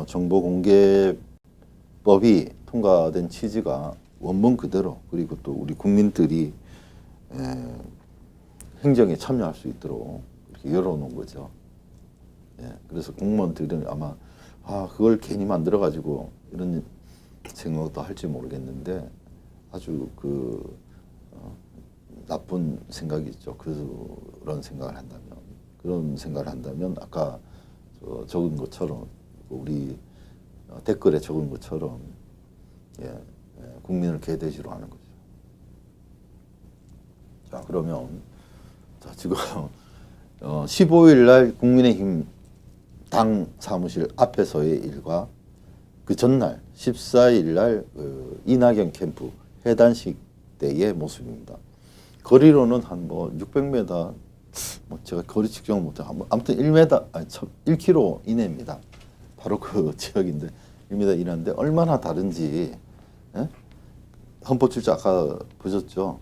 정보공개법이 통과된 취지가 원문 그대로 그리고 또 우리 국민들이 행정에 참여할 수 있도록 이렇게 열어놓은 거죠. 예, 그래서 공무원들은 아마 그걸 괜히 만들어 가지고 이런 생각도 할지 모르겠는데 아주 나쁜 생각이죠. 그런 생각을 한다면 아까 적은 것처럼 우리 댓글에 적은 것처럼 국민을 개돼지로 하는 거죠. 자, 그러면 지금 15일 날 국민의힘 당 사무실 앞에서의 일과 그 전날 14일 날 이낙연 캠프 해단식 때의 모습입니다. 거리로는 한 600m, 제가 거리 측정을 못해 아무튼 1km 이내입니다. 바로 그 지역인데 1m 이내인데 얼마나 다른지 헌법 7조 아까 보셨죠?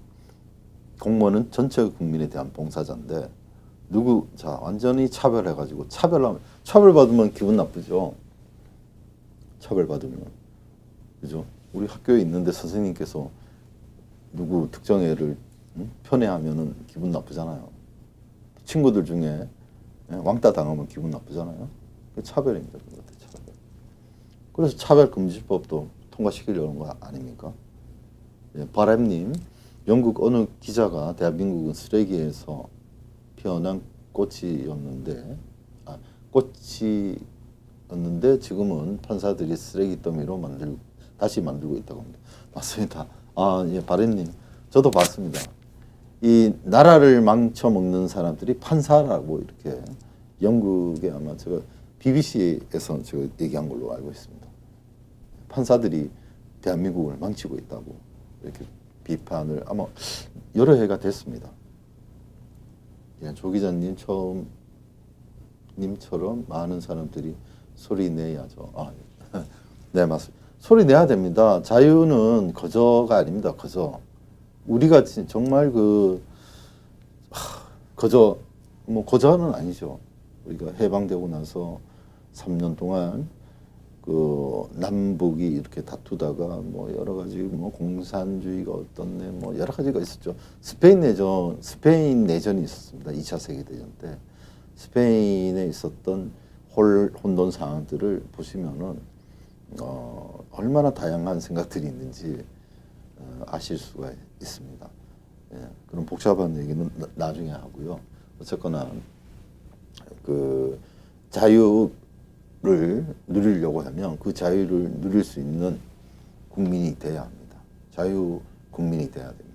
공무원은 전체 국민에 대한 봉사자인데 완전히 차별해가지고 차별받으면 기분 나쁘죠. 차별받으면 그죠? 우리 학교에 있는데 선생님께서 누구 특정 애를 편애하면은 기분 나쁘잖아요. 친구들 중에 왕따 당하면 기분 나쁘잖아요. 차별입니다. 차별. 그래서 차별금지법도 통과시키려는 거 아닙니까? 바람님, 영국 어느 기자가 대한민국은 쓰레기에서 피어난 꽃이었는데 지금은 판사들이 쓰레기 더미로 다시 만들고 있다고 합니다. 맞습니다. 예, 바렌님, 저도 봤습니다. 이 나라를 망쳐먹는 사람들이 판사라고 이렇게 영국에 아마 제가 BBC에서 제가 얘기한 걸로 알고 있습니다. 판사들이 대한민국을 망치고 있다고 이렇게 비판을 아마 여러 해가 됐습니다. 예, 조 기자님 님처럼 많은 사람들이 소리 내야죠. 네, 맞습니다. 소리 내야 됩니다. 자유는 거저가 아닙니다. 거저. 우리가 정말 거저, 뭐 거저는 아니죠. 우리가 해방되고 나서 3년 동안 남북이 이렇게 다투다가 뭐 여러 가지 뭐 공산주의가 어떻네 뭐 여러 가지가 있었죠. 스페인 내전이 있었습니다. 2차 세계대전 때. 스페인에 있었던 혼돈 상황들을 보시면은 얼마나 다양한 생각들이 있는지 아실 수가 있습니다. 예, 그런 복잡한 얘기는 나중에 하고요. 어쨌거나 자유를 누리려고 하면 그 자유를 누릴 수 있는 국민이 돼야 합니다. 자유 국민이 돼야 됩니다.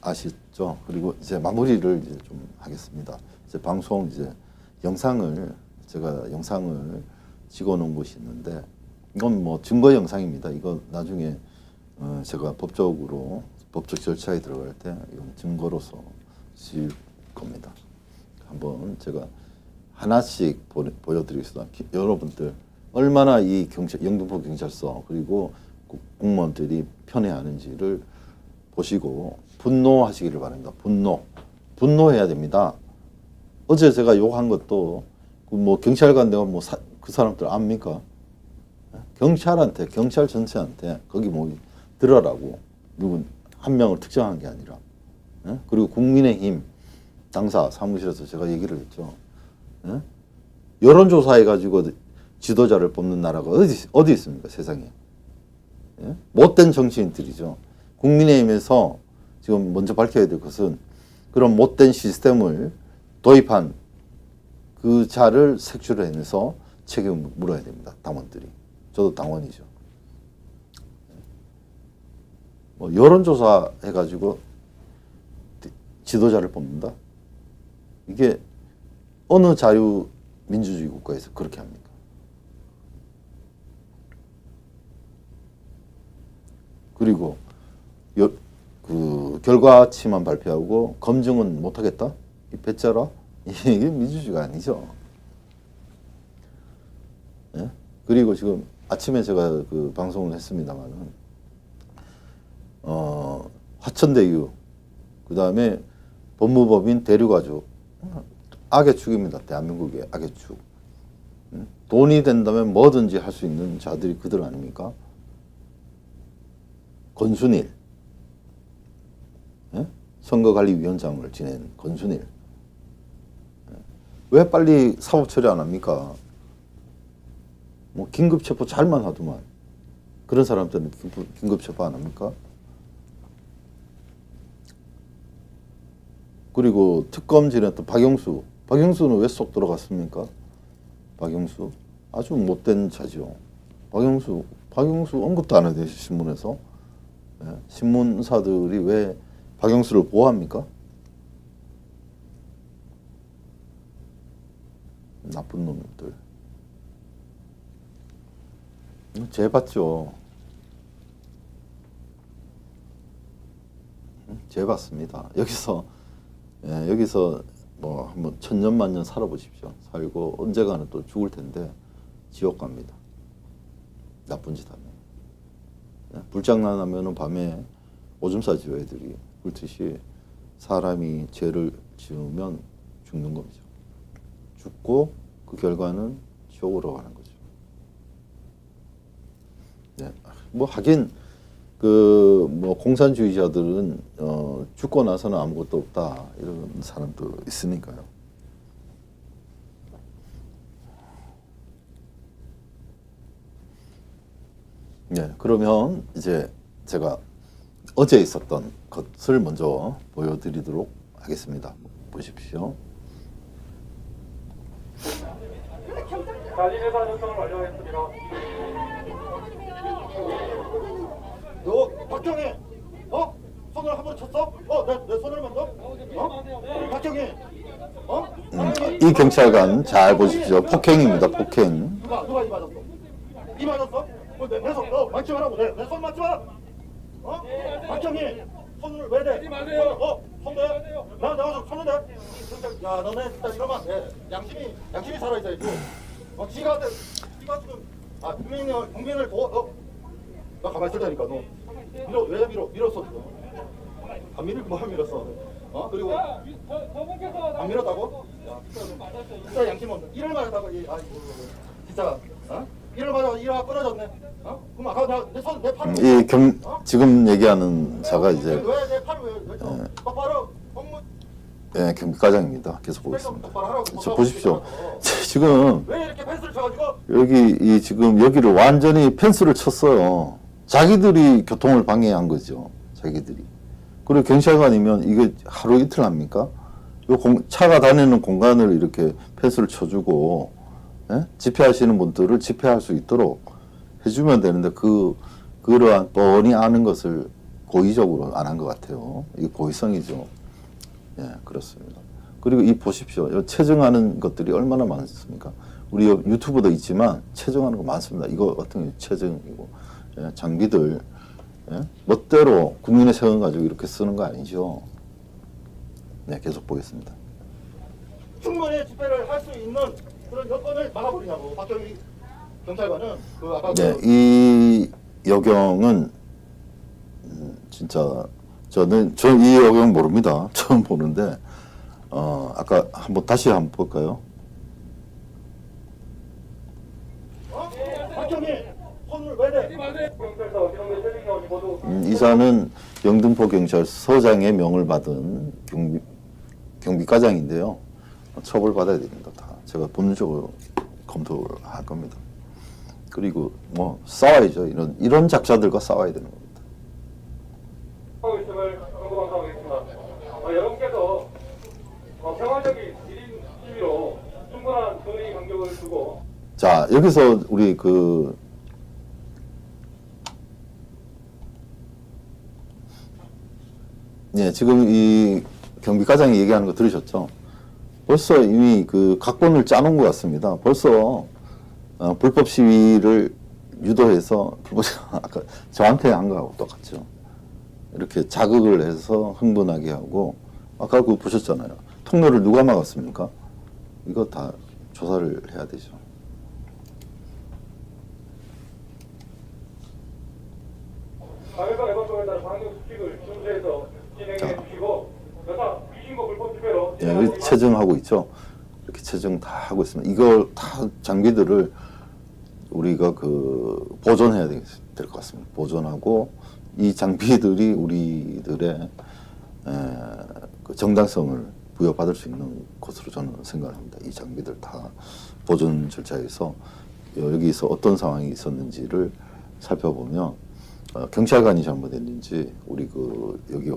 아시죠? 그리고 이제 마무리를 이제 좀 하겠습니다. 이제 방송 제가 영상을 찍어놓은 곳이 있는데 이건 뭐 증거 영상입니다. 이거 나중에 제가 법적 절차에 들어갈 때 이건 증거로서 쓸 겁니다. 한번 제가 하나씩 보여드리겠습니다. 여러분들 얼마나 이 영등포 경찰서 그리고 공무원들이 편애하는지를 보시고 분노하시기를 바랍니다. 분노해야 됩니다. 어제 제가 욕한 것도 뭐 경찰관 내가 뭐 그 사람들 압니까? 경찰한테 경찰 전체한테 거기 뭐 들어라고 누군 한 명을 특정한 게 아니라 그리고 국민의힘 당사 사무실에서 제가 얘기를 했죠. 여론조사해 가지고 지도자를 뽑는 나라가 어디 있습니까 세상에? 못된 정치인들이죠. 국민의힘에서 지금 먼저 밝혀야 될 것은 그런 못된 시스템을 도입한 그 자를 색출해내서 책임을 물어야 됩니다. 당원들이. 저도 당원이죠. 뭐 여론조사 해가지고 지도자를 뽑는다? 이게 어느 자유민주주의 국가에서 그렇게 합니까? 그리고 결과치만 발표하고 검증은 못하겠다? 이 배짜라? 이게 민주주의가 아니죠. 예? 그리고 지금 아침에 제가 방송을 했습니다만은, 화천대유, 그 다음에 법무법인 대류가족, 악의 축입니다. 대한민국의 악의 축. 돈이 된다면 뭐든지 할 수 있는 자들이 그들 아닙니까? 권순일, 선거관리위원장을 지낸 권순일. 왜 빨리 사법 처리 안 합니까? 뭐 긴급체포 잘만 하더만. 그런 사람들은 긴급체포 안 합니까? 그리고 특검 지냈던 박영수는 왜 쏙 들어갔습니까? 박영수 아주 못된 자죠. 박영수 언급도 안 해요 신문에서. 신문사들이 왜 박영수를 보호합니까? 나쁜 놈들. 죄 받죠. 죄 받습니다. 여기서 뭐 한번 천년만년 살아보십시오. 살고 언젠가는 또 죽을 텐데 지옥 갑니다. 나쁜 짓 하면. 불장난하면은 밤에 오줌 싸죠 애들이. 그렇듯이 사람이 죄를 지으면 죽는 겁니다. 죽고 그 결과는 지옥으로 가는 거죠. 네. 뭐 하긴 뭐 공산주의자들은 죽고 나서는 아무것도 없다 이런 사람도 있으니까요. 네, 그러면 이제 제가 어제 있었던 것을 먼저 보여드리도록 하겠습니다. 보십시오. 관리회사 요청을 완료했습니다. 너 박정희, 손을 한 번 쳤어? 내 손을 만져? 박정희, 이 경찰관 잘 보십시오. 폭행입니다. 폭행. 누가 이 맞았어? 이 맞았어? 내 손, 너 맞지 마라고. 내 손 맞지 마. 박정희, 손을 왜 대? 손 대? 내가 손을 대? 야, 너네 진짜 이러면 안 돼. 양심이 살아있어야지. 지가 지금 국민을 나 가만히 있을 테니까 너 왜 밀었어 지금? 안 밀을 뭐 밀었어? 그리고 안 밀었다고? 야, 진짜 양심 없네. 이를 맞았다고 진짜 이를 맞아 이가 끊어졌네. 그럼 아까 내 팔을 지금 얘기하는 자가 이제 왜 내 팔을 왜 똑바로 업무 예, 경비과장입니다. 계속 보겠습니다. 똑바로 하라고. 저 보십시오. 지금 왜 이렇게 펜스를 쳐가지고? 지금 여기를 완전히 펜스를 쳤어요. 자기들이 교통을 방해한 거죠. 자기들이. 그리고 경찰관이면 이게 하루 이틀 합니까? 차가 다니는 공간을 이렇게 펜스를 쳐주고, 예? 집회하시는 분들을 집회할 수 있도록 해주면 되는데, 그러한 뻔히 아는 것을 고의적으로 안 한 것 같아요. 이게 고의성이죠. 예, 그렇습니다. 그리고 보십시오. 체증하는 것들이 얼마나 많습니까? 우리 유튜브도 있지만 체증하는 거 많습니다. 이거 같은 게 체증이고, 예, 장비들, 예? 멋대로 국민의 세금 가지고 이렇게 쓰는 거 아니죠. 네, 계속 보겠습니다. 충분히 집회를 할 수 있는 그런 여건을 막아버리냐고. 박정희 경찰관은 아까 네, 이 여경은 진짜 전 이 여경 모릅니다. 처음 보는데 아까 다시 한번 볼까요? 박정희 손을 왜 대? 경찰서 기동대 최진경이 모두 이사는 영등포 경찰서장의 명을 받은 경비과장인데요. 처벌받아야 됩니다. 다 제가 법률적으로 검토를 할 겁니다. 그리고 뭐 싸워야죠. 이런 작자들과 싸워야 되는 겁니다. 하고 있음을 정보방송하겠습니다. 여러분께서 평화적인 1인 시위로 충분한 분위기 간격을 두고 자, 여기서 우리 예, 지금 이 경비과장이 얘기하는 거 들으셨죠? 벌써 이미 각본을 짜놓은 것 같습니다. 벌써 불법 시위를 유도해서 아까 저한테 한 거하고 똑같죠. 이렇게 자극을 해서 흥분하게 하고 아까 그거 보셨잖아요. 통로를 누가 막았습니까? 이거 다 조사를 해야 되죠. 가해자 예방법에 따른 방역 수칙을 준수해서 진행해 주시고 여타 위신고 불법 집회로 예, 여기 체증하고 있죠. 이렇게 체증 다 하고 있습니다. 이걸 다 장비들을 우리가 보존해야 될 것 같습니다. 보존하고 이 장비들이 우리들의 정당성을 부여받을 수 있는 것으로 저는 생각을 합니다. 이 장비들 다 보존 절차에서 여기서 어떤 상황이 있었는지를 살펴보면 경찰관이 잘못했는지 우리 여기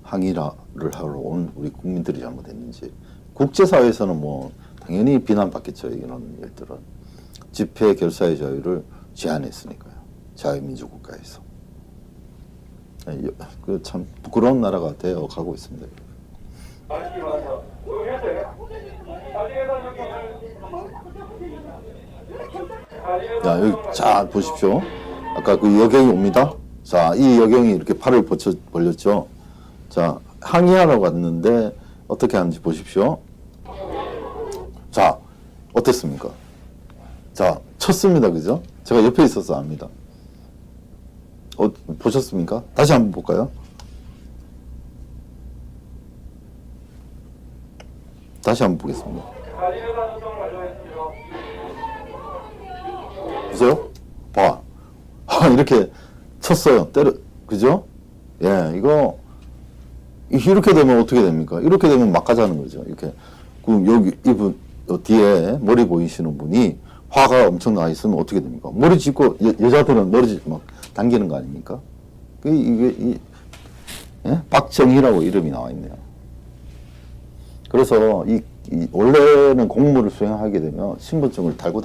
항의를 하러 온 우리 국민들이 잘못했는지 국제사회에서는 뭐 당연히 비난받겠죠. 이런 일들은 집회 결사의 자유를 제한했으니까요. 자유민주국가에서 참 부끄러운 나라가 되어 가고 있습니다. 아시기 바랍니다. 현재 관리회사 요청을 자, 여기 자 보십시오. 아까 여경이 옵니다. 자, 이 여경이 이렇게 팔을 벌렸죠. 자, 항의하러 갔는데 어떻게 하는지 보십시오. 자, 어땠습니까? 자, 쳤습니다. 그죠? 제가 옆에 있어서 압니다. 보셨습니까? 다시 한번 볼까요? 다시 한번 보겠습니다. 관리회사 요청을 완료했습니다. 보세요? 봐. 이렇게 쳤어요. 그죠? 예, 이렇게 되면 어떻게 됩니까? 이렇게 되면 막가자는 거죠. 이렇게. 그럼 여기, 이분, 뒤에 머리 보이시는 분이 화가 엄청 나 있으면 어떻게 됩니까? 머리 짚고, 여자들은 머리 짚고 막 당기는 거 아닙니까? 예? 박정희라고 이름이 나와 있네요. 그래서 이 원래는 공무를 수행하게 되면 신분증을 달고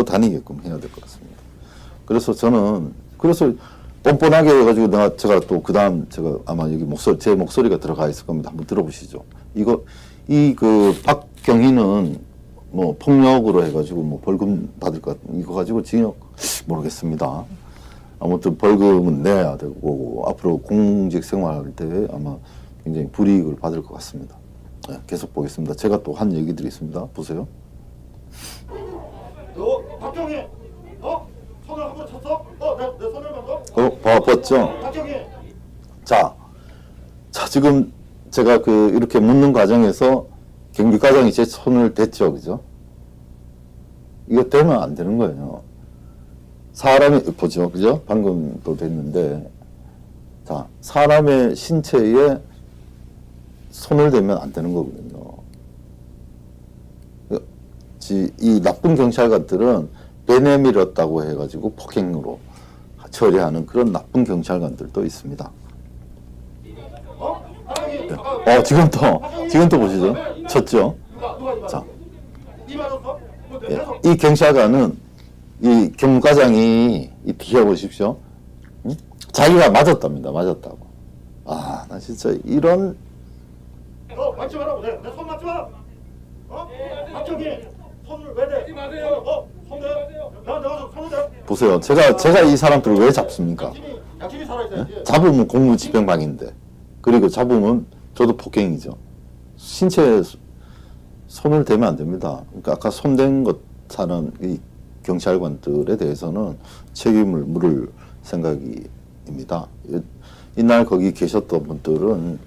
다니게끔 해야 될 것 같습니다. 그래서 저는 뻔뻔하게 해가지고 제가 또 그다음 제가 아마 여기 제 목소리가 들어가 있을 겁니다. 한번 들어보시죠. 그 박경희는 뭐 폭력으로 해가지고 뭐 벌금 받을 것 같은 이거 가지고 징역 모르겠습니다. 아무튼 벌금은 내야 되고 거고 앞으로 공직 생활할 때 아마 굉장히 불이익을 받을 것 같습니다. 네, 계속 보겠습니다. 제가 또 한 얘기들이 있습니다. 보세요. 너 박경희, 손을 한번 쳤어? 내 손을 만져? 봤죠? 박경희. 자, 지금 제가 이렇게 묻는 과정에서 경비과장이 제 손을 댔죠, 그죠? 이거 되면 안 되는 거예요. 사람이, 보죠, 그죠? 방금도 됐는데, 자, 사람의 신체에 손을 대면 안 되는 거거든요. 이 나쁜 경찰관들은 배 내밀었다고 해가지고 폭행으로 처리하는 그런 나쁜 경찰관들도 있습니다. 지금 또 보시죠. 쳤죠? 자, 이 경찰관은 이 경무과장이 뒤에 보십시오. 응? 자기가 맞았답니다. 맞았다고. 나 진짜 이런. 너 맞지 말라고. 내 손 맞지 마. 박경희, 손을 왜 대? 하지 마세요. 손 대. 내가 손을 대. 보세요. 제가 이 사람들을 왜 잡습니까? 양심이 살아있어야지. 잡으면 공무집행방해인데, 그리고 잡으면 저도 폭행이죠. 신체에 손을 대면 안 됩니다. 그러니까 아까 손댄 것 사는 이 경찰관들에 대해서는 책임을 물을 생각입니다. 이날 거기 계셨던 분들은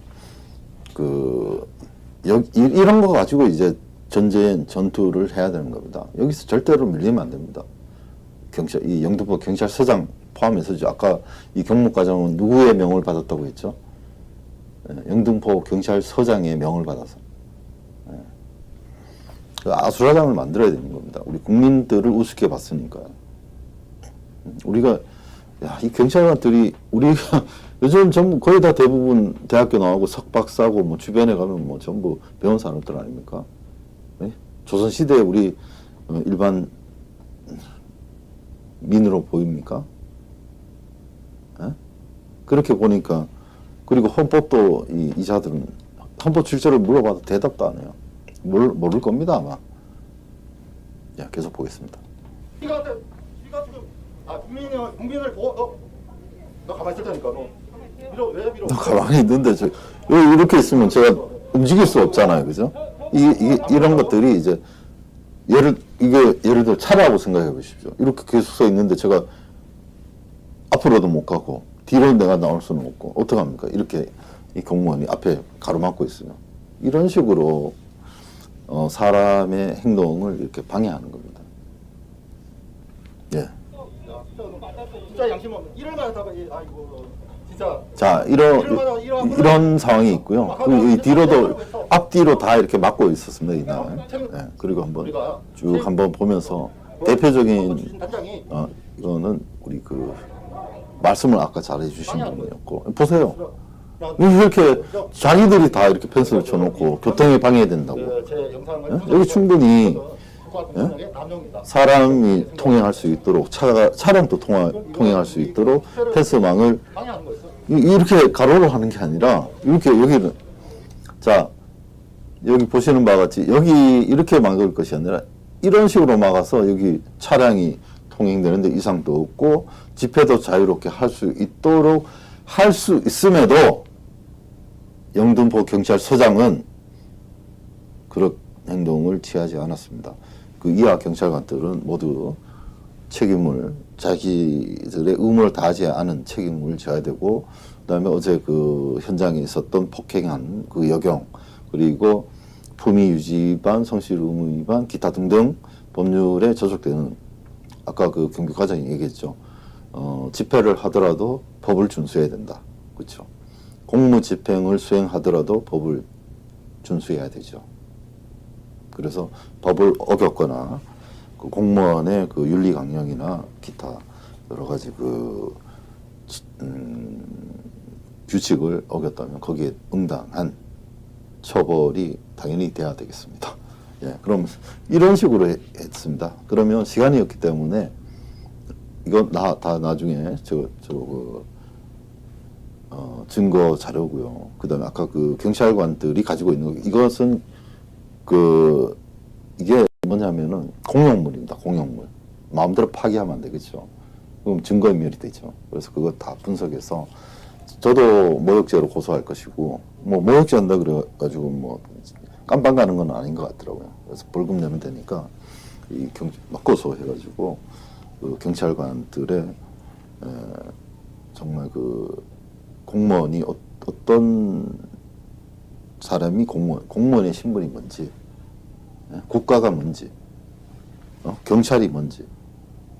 이런 거 가지고 이제 전투를 해야 되는 겁니다. 여기서 절대로 밀리면 안 됩니다. 이 영등포 경찰서장 포함해서 아까 이 경무과장은 누구의 명을 받았다고 했죠? 영등포 경찰서장의 명을 받아서 아수라장을 만들어야 되는 겁니다. 우리 국민들을 우습게 봤으니까요. 우리가 이 경찰관들이 우리가 요즘 전부 거의 다 대부분 대학교 나오고 석박사고 뭐 주변에 가면 뭐 전부 배운 사람들 아닙니까? 네? 조선시대에 우리 일반 민으로 보입니까? 네? 그렇게 보니까 그리고 헌법도 이자들은 헌법 출처를 물어봐도 대답도 안 해요. 모를 겁니다 아마. 야, 계속 보겠습니다. 네가 지금 국민을 보고 너 가만히 있을 테니까 왜 밀어? 가만히 있는데 여기 이렇게 있으면 제가 움직일 수 없잖아요, 그죠? 이런 것들이 이제 예를 들어 차라고 생각해 보십시오. 이렇게 계속 서 있는데 제가 앞으로도 못 가고 뒤로 내가 나올 수는 없고 어떡합니까? 이렇게 이 공무원이 앞에 가로막고 있으면 이런 식으로 사람의 행동을 이렇게 방해하는 겁니다. 예. 진짜 양심 없는 일을 말하다가 아이고 진짜. 자, 이런 상황이 있고요. 이 뒤로도 앞뒤로 다 이렇게 막고 있었습니다 이날. 예. 그리고 쭉 한번 보면서 대표적인 이거는 우리 말씀을 아까 잘해주신 분이었고 보세요. 이렇게 자기들이 다 이렇게 펜스를 쳐놓고 교통에 방해된다고. 여기 충분히 사람이 통행할 수 있도록 차량도 통행할 수 있도록 펜스망을 이렇게 가로로 하는 게 아니라 이렇게 여기는 여기 보시는 바와 같이 여기 이렇게 막을 것이 아니라 이런 식으로 막아서 여기 차량이 통행되는데 이상도 없고 집회도 자유롭게 할 수 있도록 할 수 있음에도 영등포 경찰서장은 그런 행동을 취하지 않았습니다. 이하 경찰관들은 모두 자기들의 의무를 다하지 않은 책임을 져야 되고, 그다음에 어제 현장에 있었던 폭행한 여경, 그리고 품위 유지 위반, 성실 의무 위반, 기타 등등 법률에 저촉되는 아까 경비과장이 얘기했죠. 집회를 하더라도 법을 준수해야 된다. 그렇죠? 공무 집행을 수행하더라도 법을 준수해야 되죠. 그래서 법을 어겼거나 공무원의 윤리 강령이나 기타 여러 가지 규칙을 어겼다면 거기에 응당한 처벌이 당연히 돼야 되겠습니다. 예, 그럼 이런 식으로 했습니다. 그러면 시간이 없기 때문에 이건 다 나중에 증거 자료고요. 그다음에 아까 그 경찰관들이 가지고 있는 거, 이것은 이게 뭐냐면은 공용물입니다. 공용물. 마음대로 파기하면 안 되겠죠. 그럼 증거인멸이 되죠. 그래서 그거 다 분석해서 저도 모욕죄로 고소할 것이고, 뭐 모욕죄 한다 그래가지고 뭐 깜빵 가는 건 아닌 것 같더라고요. 그래서 벌금 내면 되니까 막 고소해가지고 그 경찰관들의 정말 그 공무원이 어떤 사람이 공무원의 신분이 뭔지, 국가가 뭔지, 경찰이 뭔지,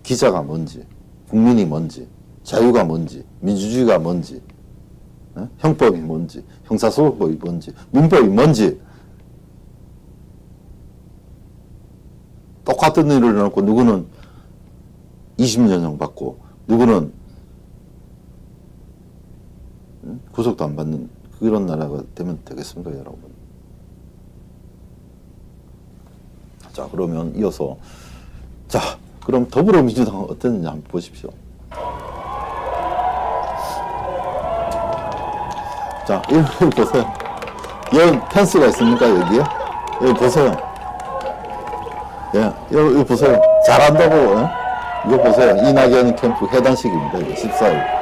기자가 뭔지, 국민이 뭔지, 자유가 뭔지, 민주주의가 뭔지, 형법이 뭔지, 형사소송법이 뭔지, 민법이 뭔지, 똑같은 일을 해놓고 누구는 20년형 받고 누구는 구속도 안 받는 그런 나라가 되면 되겠습니까, 여러분? 자, 그러면 이어서 자, 그럼 더불어민주당은 어땠는지 한번 보십시오. 자, 여기 보세요. 여기 펜스가 있습니까, 여기에? 여기 보세요. 예, 여기 보세요. 잘한다고, 이거 보세요. 이낙연 캠프 해단식입니다. 이거 14일.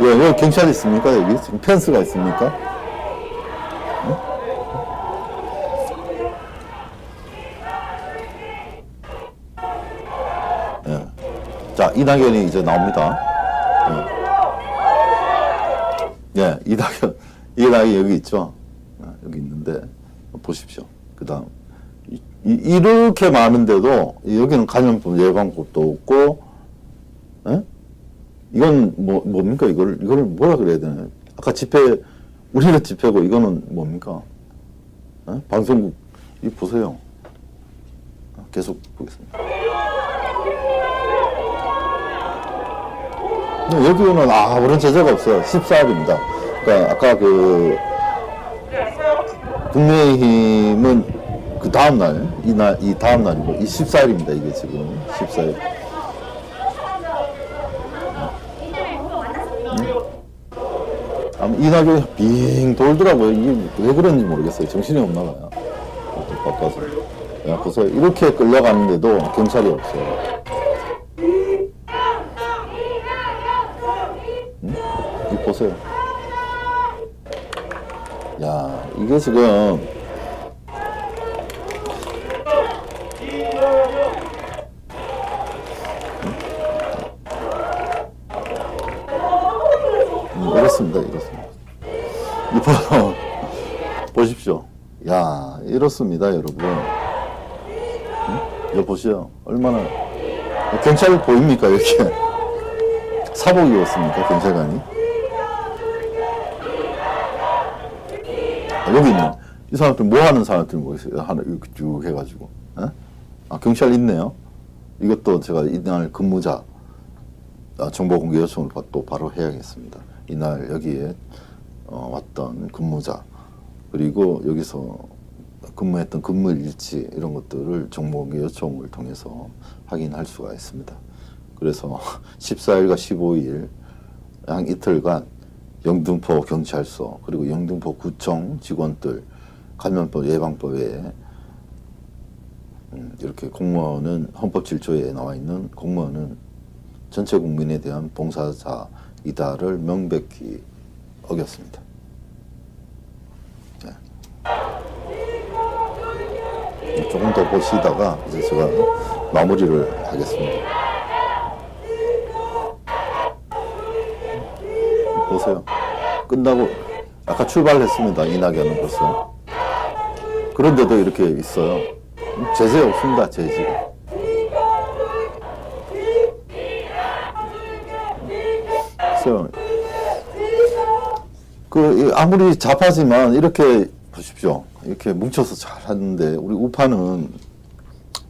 여기 경찰 있습니까? 여기? 지금 펜스가 있습니까? 예. 자, 이낙연이 이제 나옵니다. 예, 이낙연 여기 있죠? 여기 있는데, 보십시오. 그 다음. 이렇게 많은데도, 여기는 감염병 예방법도 없고, 예? 이건 뭡니까? 이거를 뭐라 그래야 되나요? 아까 우리는 집회고, 이거는 뭡니까? 예? 방송국, 이거 보세요. 계속 보겠습니다. 여기는 아무런 제재가 없어요. 14일입니다. 그러니까 아까 국민의힘은 그 다음날, 이 다음날이고, 이 14일입니다. 이게 지금 14일. 이낙연이 빙 돌더라고요. 이게 왜 그런지 모르겠어요. 정신이 없나 봐요. 바빠서. 야, 보세요. 이렇게 끌려가는데도 경찰이 없어요. 이 보세요. 야, 이게 지금 이렇습니다. 이거 보십시오. 야, 이렇습니다, 여러분. 이거 보시죠. 얼마나 경찰 보입니까, 이렇게? 사복 입었습니까, 경찰관이? 여기 있네. 이 사람들 뭐 하는 사람들 모르겠어요. 하나 이렇게 쭉 해가지고. 경찰 있네요. 이것도 제가 이날 근무자 정보공개 요청을 또 바로 해야겠습니다. 이날 여기에 왔던 근무자, 그리고 여기서 근무했던 근무일지 이런 것들을 정보공개 요청을 통해서 확인할 수가 있습니다. 그래서 14일과 15일 한 이틀간 영등포 경찰서 그리고 영등포 구청 직원들 감염법 예방법에 이렇게 공무원은 헌법 7조에 나와 있는 공무원은 전체 국민에 대한 봉사자이다를 명백히 어겼습니다. 네. 조금 더 보시다가 이제 제가 마무리를 하겠습니다. 보세요. 끝나고 아까 출발했습니다. 이낙연은 벌써. 그런데도 이렇게 있어요. 제재 없습니다. 제재가. 아무리 좌파지만 이렇게 보십시오. 이렇게 뭉쳐서 잘 하는데 우리 우파는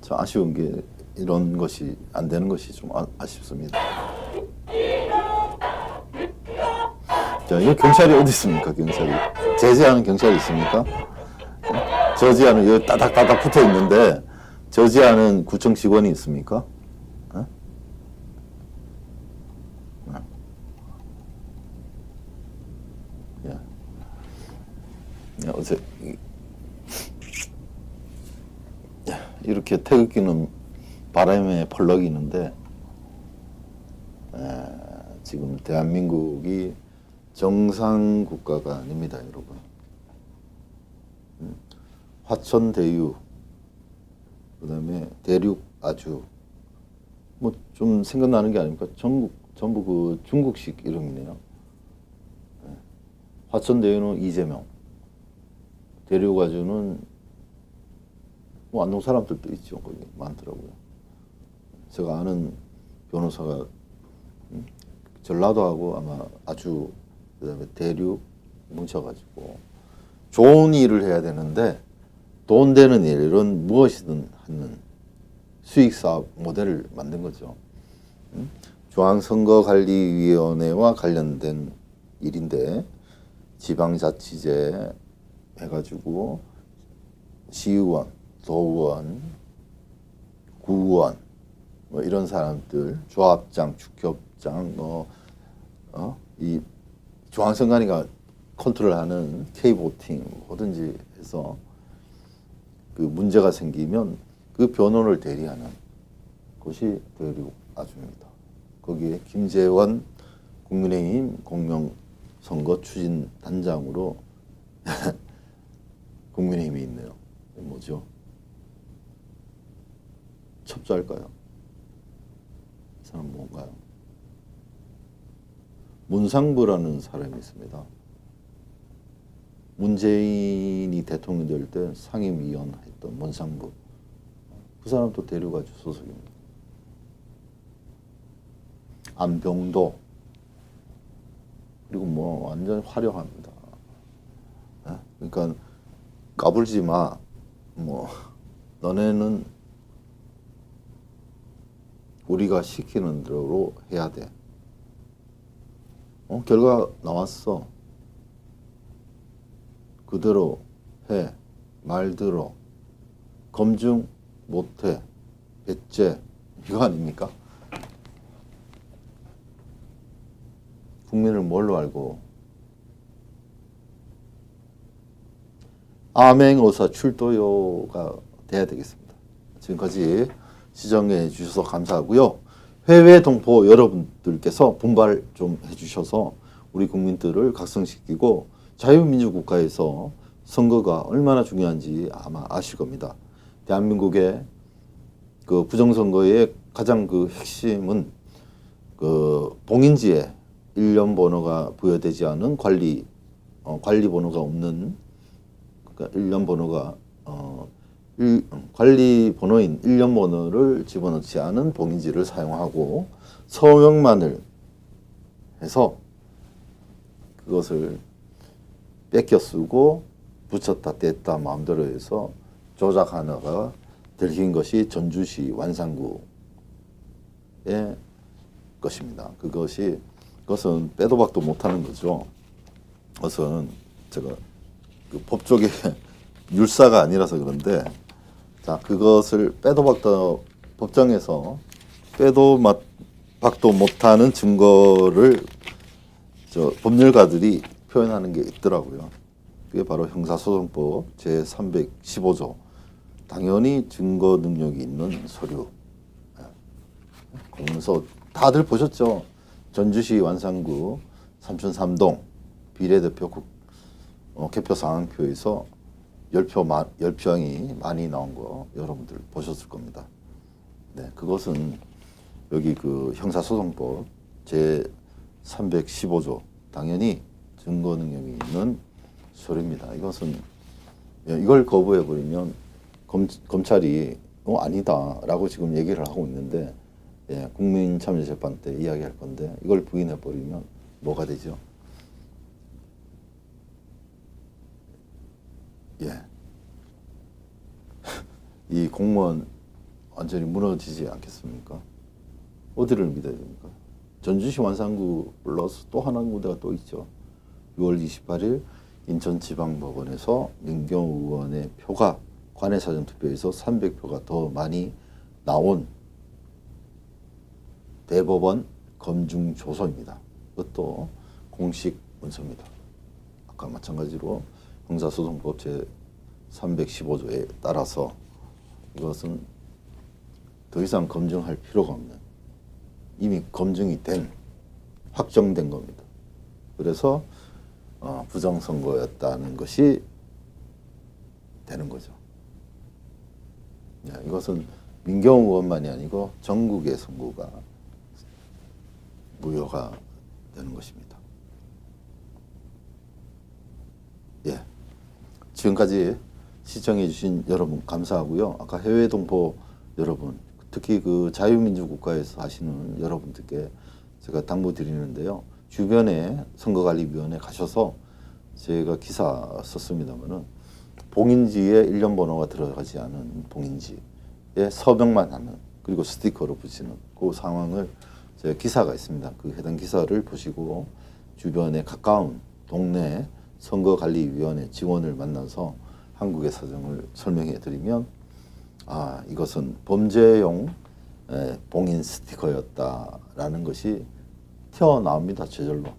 참 아쉬운 게 이런 것이 안 되는 것이 좀 아쉽습니다. 자, 이거 경찰이 어디 있습니까? 경찰이 제재하는 경찰이 있습니까? 저지하는 여기 따닥따닥 붙어 있는데 저지하는 구청 직원이 있습니까? 어? 예. 어제 이렇게 태극기는 바람에 펄럭이는데 지금 대한민국이 정상 국가가 아닙니다, 여러분. 화천대유, 그다음에 대륙 아주 뭐 좀 생각나는 게 아닙니까? 전부 그 중국식 이름이네요. 화천대유는 이재명, 대륙 아주는 뭐 안동 사람들도 있죠, 거기 많더라고요. 제가 아는 변호사가 전라도하고 아마 아주 그다음에 대륙 뭉쳐가지고 좋은 일을 해야 되는데 돈 되는 일은 무엇이든 하는 수익 사업 모델을 만든 거죠. 중앙선거관리위원회와 관련된 일인데 지방자치제 해가지고 시의원, 도의원, 구의원 뭐 이런 사람들, 조합장, 축협장, 이 중앙선관위가 컨트롤하는 K보팅 뭐든지 해서 그 문제가 생기면 그 변호를 대리하는 것이 대륙 아주입니다. 거기에 김재원 국민의힘 공명선거 추진 단장으로 국민의힘이 있네요. 뭐죠? 첩자일까요? 이 사람 뭔가요? 문상부라는 사람이 있습니다. 문재인이 대통령 될 때 상임위원 했던 문상부. 그 사람도 대륙아주 소속입니다. 안병도. 그리고 뭐 완전 화려합니다. 그러니까 까불지 마. 뭐 너네는 우리가 시키는 대로 해야 돼. 결과 나왔어. 그대로 해. 말 들어. 검증 못해. 배째. 이거 아닙니까? 국민을 뭘로 알고? 암행어사 출도요가 돼야 되겠습니다. 지금까지 시청해 주셔서 감사하고요. 해외 동포 여러분들께서 분발 좀 해주셔서 우리 국민들을 각성시키고 자유민주국가에서 선거가 얼마나 중요한지 아마 아실 겁니다. 대한민국의 그 부정선거의 가장 그 핵심은 그 봉인지에 일련 번호가 부여되지 않은 관리 번호가 없는, 그러니까 일련 번호가 관리 번호인 일련 번호를 집어넣지 않은 봉인지를 사용하고 서명만을 해서 그것을 뺏겨 쓰고 붙였다 뗐다 마음대로 해서 조작 하나가 들킨 것이 전주시 완산구의 것입니다. 그것은 빼도 박도 못하는 거죠. 그것은 제가 그 법조계 율사가 아니라서 그런데, 자, 그것을 빼도 박도 법정에서 빼도 박도 못하는 증거를 법률가들이 표현하는 게 있더라고요. 그게 바로 형사소송법 제315조. 당연히 증거 능력이 있는 서류. 공문서 다들 보셨죠? 전주시 완산구 삼촌3동 비례대표 개표 상황표에서 10표이 많이 나온 거 여러분들 보셨을 겁니다. 네, 그것은 여기 그 형사소송법 제315조 당연히 증거 능력이 있는 서류입니다. 이걸 거부해버리면 검찰이 아니다라고 지금 얘기를 하고 있는데, 국민참여재판 때 이야기할 건데 이걸 부인해버리면 뭐가 되죠? 이 공무원 완전히 무너지지 않겠습니까? 어디를 믿어야 됩니까? 전주시 완산구 플러스 또 하나 군데가 또 있죠. 6월 28일 인천지방법원에서 민경우 의원의 표가 관외사전투표에서 300표가 더 많이 나온 대법원 검증 조서입니다. 그것도 공식 문서입니다. 아까 마찬가지로 형사소송법 제 315조에 따라서 이것은 더 이상 검증할 필요가 없는, 이미 검증이 된, 확정된 겁니다. 그래서 부정선거였다는 것이 되는 거죠. 이것은 민경우 의원만이 아니고 전국의 선거가 무효가 되는 것입니다. 예, 지금까지 시청해 주신 여러분 감사하고요. 아까 해외 동포 여러분, 특히 그 자유민주국가에서 하시는 여러분들께 제가 당부드리는데요. 주변에 선거관리위원회 가셔서 제가 기사 썼습니다만은 봉인지에 일련 번호가 들어가지 않은 봉인지에 서명만 하는, 그리고 스티커로 붙이는 그 상황을 제가 기사가 있습니다. 그 해당 기사를 보시고 주변에 가까운 동네 선거관리위원회 직원을 만나서 한국의 사정을 설명해 드리면 이것은 범죄용 봉인 스티커였다라는 것이 튀어나옵니다. 저절로.